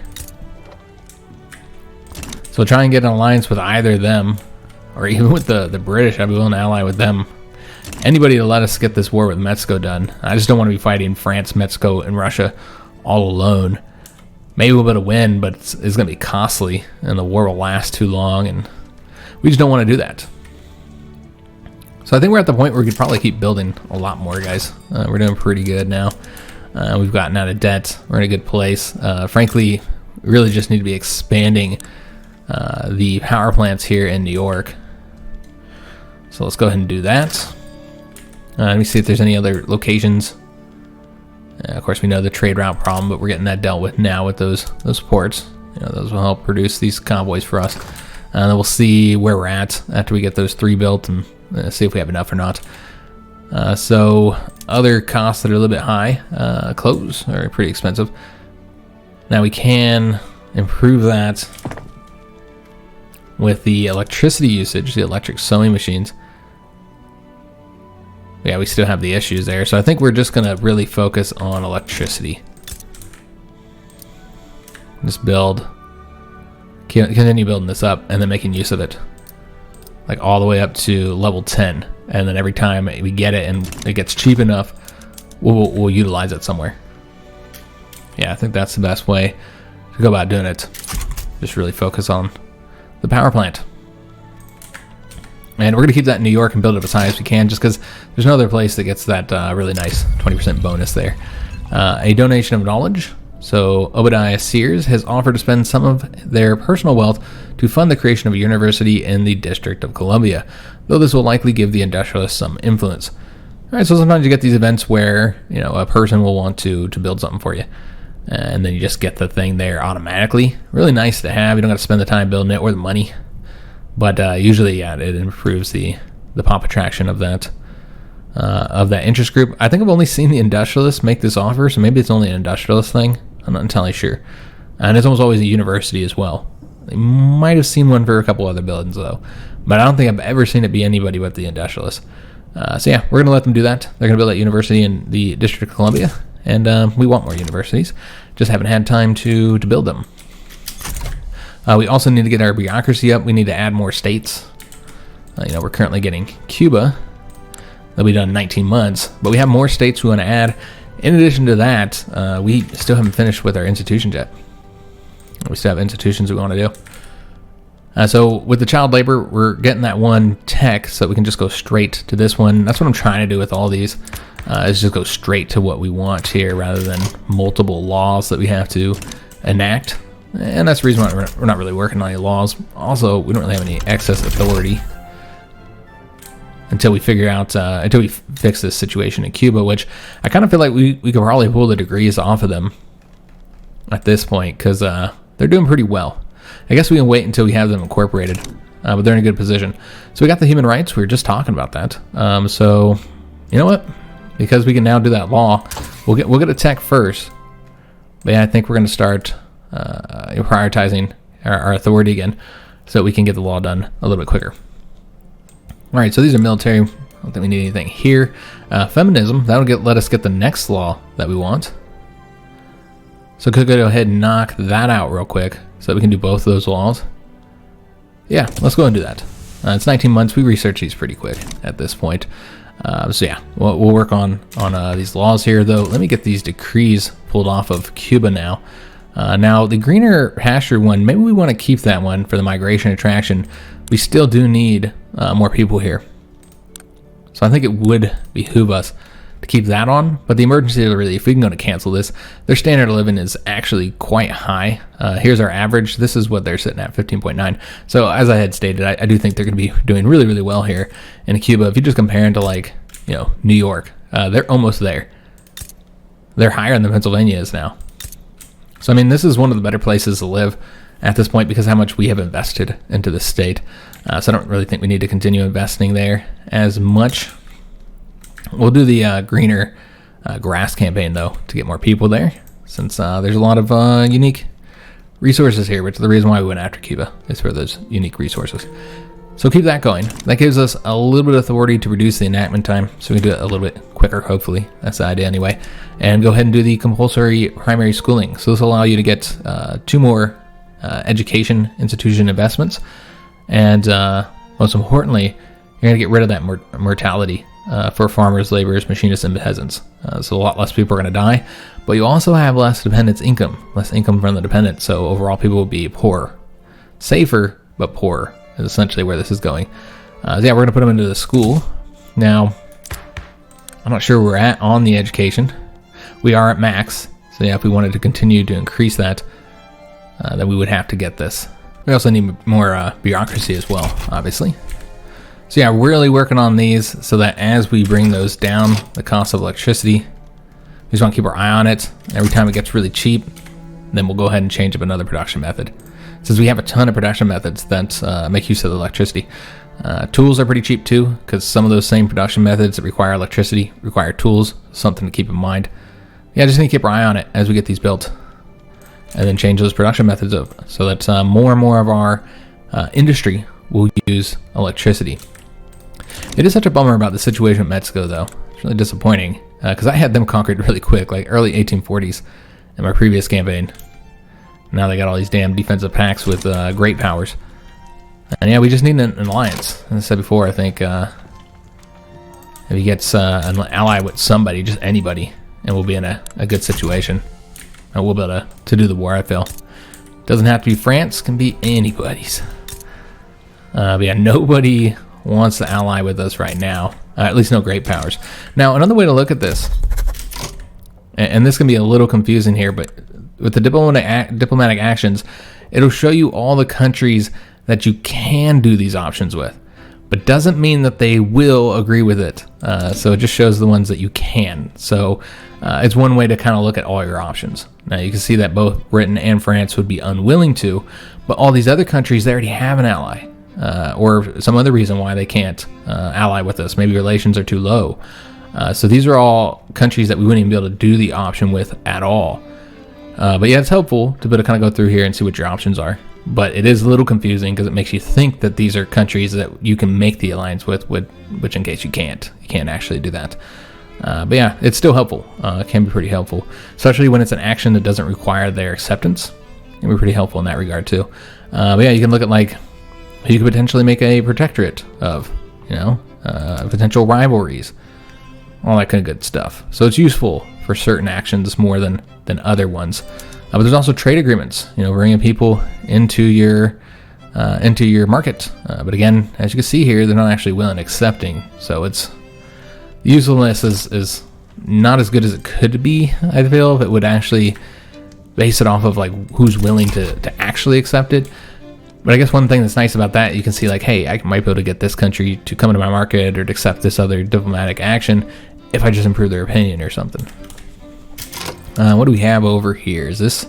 So try and get an alliance with either them, or even with the British. I'd be willing to ally with them. Anybody to let us get this war with Mexico done. I just don't want to be fighting France, Mexico, and Russia all alone. Maybe we'll be able to win, but it's going to be costly, and the war will last too long, and we just don't want to do that. So I think we're at the point where we could probably keep building a lot more, guys. We're doing pretty good now. We've gotten out of debt. We're in a good place. Frankly, we really just need to be expanding the power plants here in New York. So let's go ahead and do that. Let me see if there's any other locations. Of course, we know the trade route problem, but we're getting that dealt with now with those ports. Those will help produce these convoys for us. And then we'll see where we're at after we get those 3 built and see if we have enough or not. So other costs that are a little bit high, clothes are pretty expensive. Now we can improve that with the electricity usage, the electric sewing machines. Yeah, we still have the issues there, so I think we're just gonna really focus on electricity. Just continue building this up and then making use of it, like all the way up to level 10. And then every time we get it and it gets cheap enough, we'll utilize it somewhere. Yeah, I think that's the best way to go about doing it. Just really focus on the power plant. And we're going to keep that in New York and build it up as high as we can, just because there's no other place that gets that really nice 20% bonus there. A donation of knowledge. So Obadiah Sears has offered to spend some of their personal wealth to fund the creation of a university in the District of Columbia, though this will likely give the industrialists some influence. All right, so sometimes you get these events where, a person will want to build something for you, and then you just get the thing there automatically. Really nice to have. You don't got to spend the time building it or the money, but usually, it improves the pop attraction of that interest group. I think I've only seen the industrialists make this offer, so maybe it's only an industrialist thing. I'm not entirely sure. And it's almost always a university as well. They might have seen one for a couple other buildings, though, but I don't think I've ever seen it be anybody but the industrialists. So yeah, we're going to let them do that. They're going to build that university in the District of Columbia, and we want more universities. Just haven't had time to build them. We also need to get our bureaucracy up. We need to add more states. We're currently getting Cuba. That'll be done in 19 months, but we have more states we want to add. In addition to that, we still haven't finished with our institutions yet. We still have institutions we want to do. So with the child labor, we're getting that one tech so we can just go straight to this one. That's what I'm trying to do with all these, is just go straight to what we want here rather than multiple laws that we have to enact. And that's the reason why we're not really working on any laws. Also, we don't really have any excess authority until we until we fix this situation in Cuba, which I kind of feel like we could probably pull the degrees off of them at this point because they're doing pretty well. I guess we can wait until we have them incorporated, but they're in a good position. So we got the human rights. We were just talking about that. So you know what? Because we can now do that law, we'll get a tech first. But yeah, I think we're going to start prioritizing our authority again, so that we can get the law done a little bit quicker. All right, so these are military. I don't think we need anything here. Feminism, that'll let us get the next law that we want. So could go ahead and knock that out real quick so that we can do both of those laws. Yeah, let's go and do that. It's 19 months. We research these pretty quick at this point. So yeah, we'll work on these laws here, though. Let me get these decrees pulled off of Cuba now. Now, the greener pasture one, maybe we want to keep that one for the migration attraction. We still do need more people here. So I think it would behoove us to keep that on, but the emergency relief, we can go to cancel this. Their standard of living is actually quite high. Here's our average. This is what they're sitting at, 15.9. So as I had stated, I do think they're going to be doing really, really well here in Cuba. If you just compare them to New York, they're almost there. They're higher than Pennsylvania is now. So I mean, this is one of the better places to live at this point because how much we have invested into the state. So I don't really think we need to continue investing there as much. We'll do the greener grass campaign, though, to get more people there, since there's a lot of unique resources here, which is the reason why we went after Cuba, is for those unique resources. So keep that going. That gives us a little bit of authority to reduce the enactment time, so we can do it a little bit quicker, hopefully. That's the idea anyway. And go ahead and do the compulsory primary schooling. So this will allow you to get 2 more education institution investments. And most importantly, you're going to get rid of that mortality for farmers, laborers, machinists, and peasants. So a lot less people are going to die, but you also have less less income from the dependents. So overall, people will be poorer. Safer, but poorer is essentially where this is going. So yeah, we're going to put them into the school. Now, I'm not sure where we're at on the education. We are at max. So yeah, if we wanted to continue to increase that, then we would have to get this. We also need more bureaucracy as well, obviously. So yeah, we're really working on these so that as we bring those down, the cost of electricity, we just want to keep our eye on it. Every time it gets really cheap, then we'll go ahead and change up another production method. Since we have a ton of production methods that make use of the electricity. Tools are pretty cheap too, because some of those same production methods that require electricity require tools, something to keep in mind. Yeah, just need to keep our eye on it as we get these built. And then change those production methods up so that more and more of our industry will use electricity. It is such a bummer about the situation with Mexico, though. It's really disappointing because I had them conquered really quick, like early 1840s in my previous campaign. Now they got all these damn defensive pacts with great powers. And yeah, we just need an alliance. As I said before, I think if he gets an ally with somebody, just anybody, and we'll be in a good situation. And we'll be able to do the war, I feel. Doesn't have to be France, can be anybody's. But yeah, nobody wants to ally with us right now. At least no great powers. Now, another way to look at this, and this can be a little confusing here, but with the diplomatic actions, it'll show you all the countries that you can do these options with. but doesn't mean that they will agree with it. So it just shows the ones that you can. So it's one way to kind of look at all your options. Now you can see that both Britain and France would be unwilling to, but all these other countries, they already have an ally, or some other reason why they can't ally with us. Maybe relations are too low. So these are all countries that we wouldn't even be able to do the option with at all. But yeah, it's helpful to be able to kind of go through here and see what your options are. But it is a little confusing because it makes you think that these are countries that you can make the alliance with, which in case you can't actually do that. But yeah, it's still helpful. It can be pretty helpful, especially when it's an action that doesn't require their acceptance. It can be pretty helpful in that regard too. But yeah, you can look at like who you could potentially make a protectorate of, potential rivalries, all that kind of good stuff. So it's useful for certain actions more than other ones. But there's also trade agreements, bringing people into your market. But again, as you can see here, they're not actually willing and accepting. So it's usefulness is not as good as it could be. I feel if it would actually base it off of like who's willing to actually accept it. But I guess one thing that's nice about that, you can see like, hey, I might be able to get this country to come into my market or to accept this other diplomatic action if I just improve their opinion or something. What do we have over here? Is this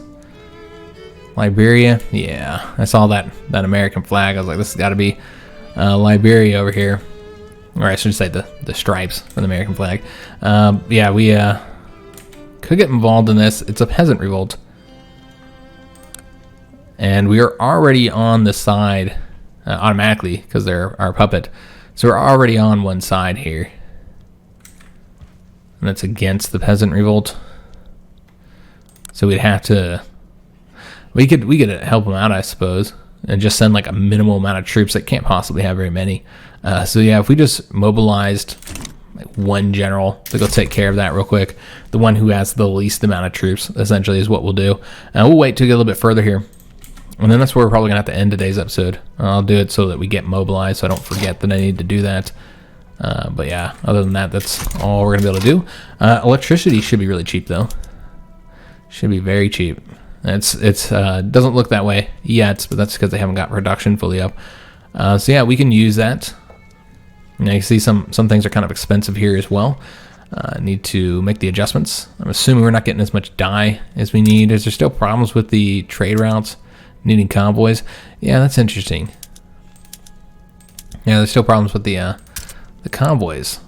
Liberia? Yeah, I saw that American flag. I was like, this has got to be Liberia over here. Or I should say the stripes for the American flag. Yeah, we could get involved in this. It's a peasant revolt. And we are already on the side automatically because they're our puppet. So we're already on one side here. And that's against the peasant revolt. So we'd have to, we could help them out, I suppose, and just send like a minimal amount of troops that can't possibly have very many. So yeah, if we just mobilized like one general to go take care of that real quick, the one who has the least amount of troops essentially is what we'll do. We'll wait to get a little bit further here. And then that's where we're probably gonna have to end today's episode. I'll do it so that we get mobilized so I don't forget that I need to do that. But yeah, other than that, that's all we're gonna be able to do. Electricity should be really cheap though. Should be very cheap. It's doesn't look that way yet, but that's because they haven't got production fully up. So yeah, we can use that. You can see some things are kind of expensive here as well. Need to make the adjustments. I'm assuming we're not getting as much dye as we need. Is there still problems with the trade routes needing convoys? Yeah, that's interesting. Yeah, there's still problems with the convoys.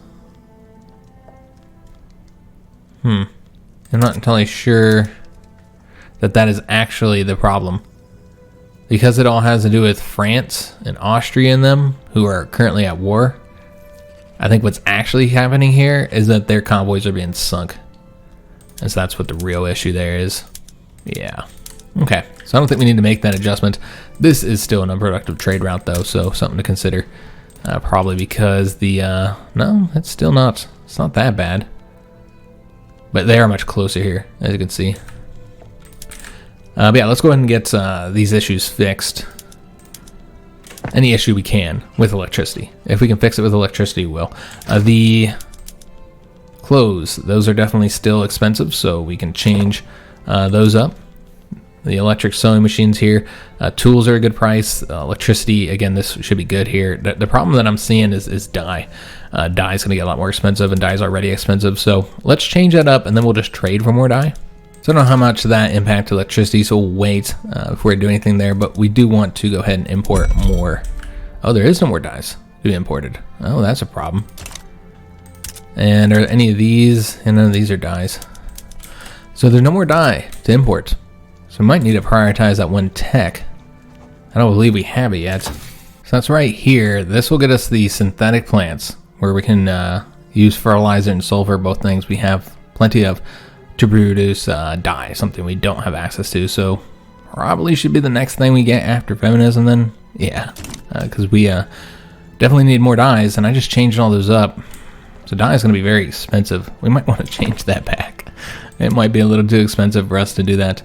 I'm not entirely sure that is actually the problem. Because it all has to do with France and Austria and them, who are currently at war. I think what's actually happening here is that their convoys are being sunk. And so that's what the real issue there is. Yeah. Okay. So I don't think we need to make that adjustment. This is still an unproductive trade route though, so something to consider. Probably because the, no, it's still not, it's not that bad. But they are much closer here, as you can see. But yeah, let's go ahead and get these issues fixed. Any issue we can with electricity. If we can fix it with electricity, we will. The clothes, those are definitely still expensive, so we can change those up. The electric sewing machines here. Tools are a good price. Electricity, again, this should be good here. The problem that I'm seeing is dye. Dye is going to get a lot more expensive, and dye is already expensive. So let's change that up, and then we'll just trade for more dye. So I don't know how much that impacts electricity, so we'll wait before we do anything there. But we do want to go ahead and import more. Oh, there is no more dyes to be imported. Oh, that's a problem. And are any of these? And none of these are dyes. So there's no more dye to import. So we might need to prioritize that one tech. I don't believe we have it yet. So that's right here. This will get us the synthetic plants where we can use fertilizer and sulfur, both things we have plenty of, to produce dye, something we don't have access to. So probably should be the next thing we get after feminism then. Yeah, because we definitely need more dyes, and I just changed all those up. So dye is going to be very expensive. We might want to change that back. It might be a little too expensive for us to do that.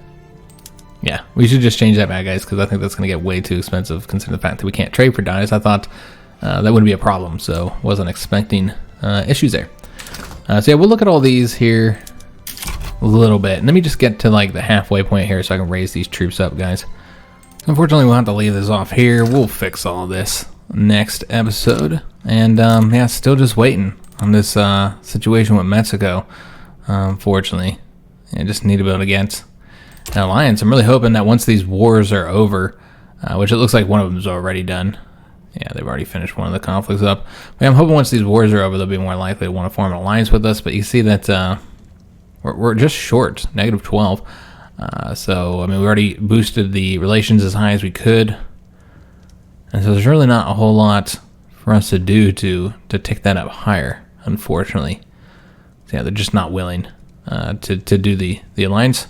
Yeah, we should just change that back, guys, because I think that's going to get way too expensive considering the fact that we can't trade for dyes. I thought that wouldn't be a problem, so wasn't expecting issues there. So yeah, we'll look at all these here a little bit. Let me just get to like the halfway point here so I can raise these troops up, guys. Unfortunately, we'll have to leave this off here. We'll fix all this next episode. And yeah, still just waiting on this situation with Mexico. Unfortunately, I just need to be able to get an alliance. I'm really hoping that once these wars are over, which it looks like one of them is already done. Yeah, they've already finished one of the conflicts up. But I'm hoping once these wars are over, they'll be more likely to want to form an alliance with us. But you see that we're just short, -12. So, I mean, we already boosted the relations as high as we could. And so there's really not a whole lot for us to do to take that up higher, unfortunately. So, yeah, they're just not willing to do the alliance.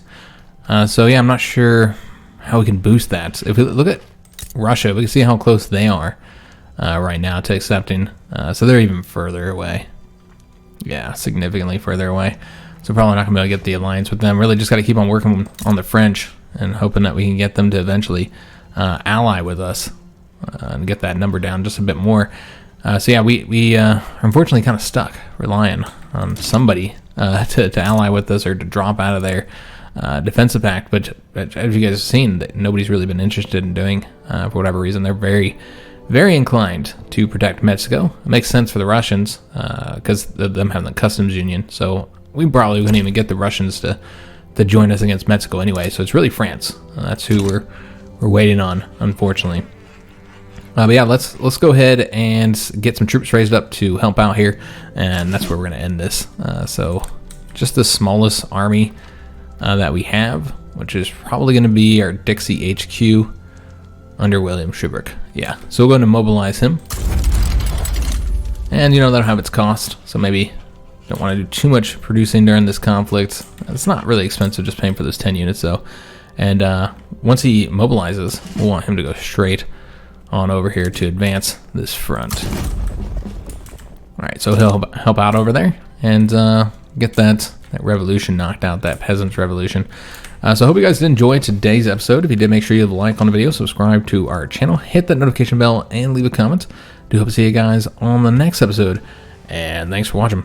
So, yeah, I'm not sure how we can boost that. If we look at Russia, we can see how close they are right now to accepting. So they're even further away. Yeah, significantly further away. So probably not going to be able to get the alliance with them. Really just got to keep on working on the French and hoping that we can get them to eventually ally with us and get that number down just a bit more. So yeah, we are unfortunately kind of stuck relying on somebody to ally with us or to drop out of their defensive pact, but as you guys have seen, that nobody's really been interested in doing for whatever reason. They're very, very inclined to protect Mexico. It makes sense for the Russians because of them having the customs union. So we probably wouldn't even get the Russians to join us against Mexico anyway. So it's really France. That's who we're waiting on, unfortunately. But yeah, let's go ahead and get some troops raised up to help out here, and that's where we're going to end this. So just the smallest army that we have, which is probably going to be our Dixie HQ under William Schuberg. Yeah, so we're going to mobilize him. And, that'll have its cost, so maybe don't want to do too much producing during this conflict. It's not really expensive just paying for those 10 units, though. And once he mobilizes, we'll want him to go straight on over here to advance this front. Alright, so he'll help out over there and get that revolution knocked out, that peasants' revolution. So I hope you guys did enjoy today's episode. If you did, make sure you leave a like on the video, subscribe to our channel, hit that notification bell, and leave a comment. Do hope to see you guys on the next episode, and thanks for watching.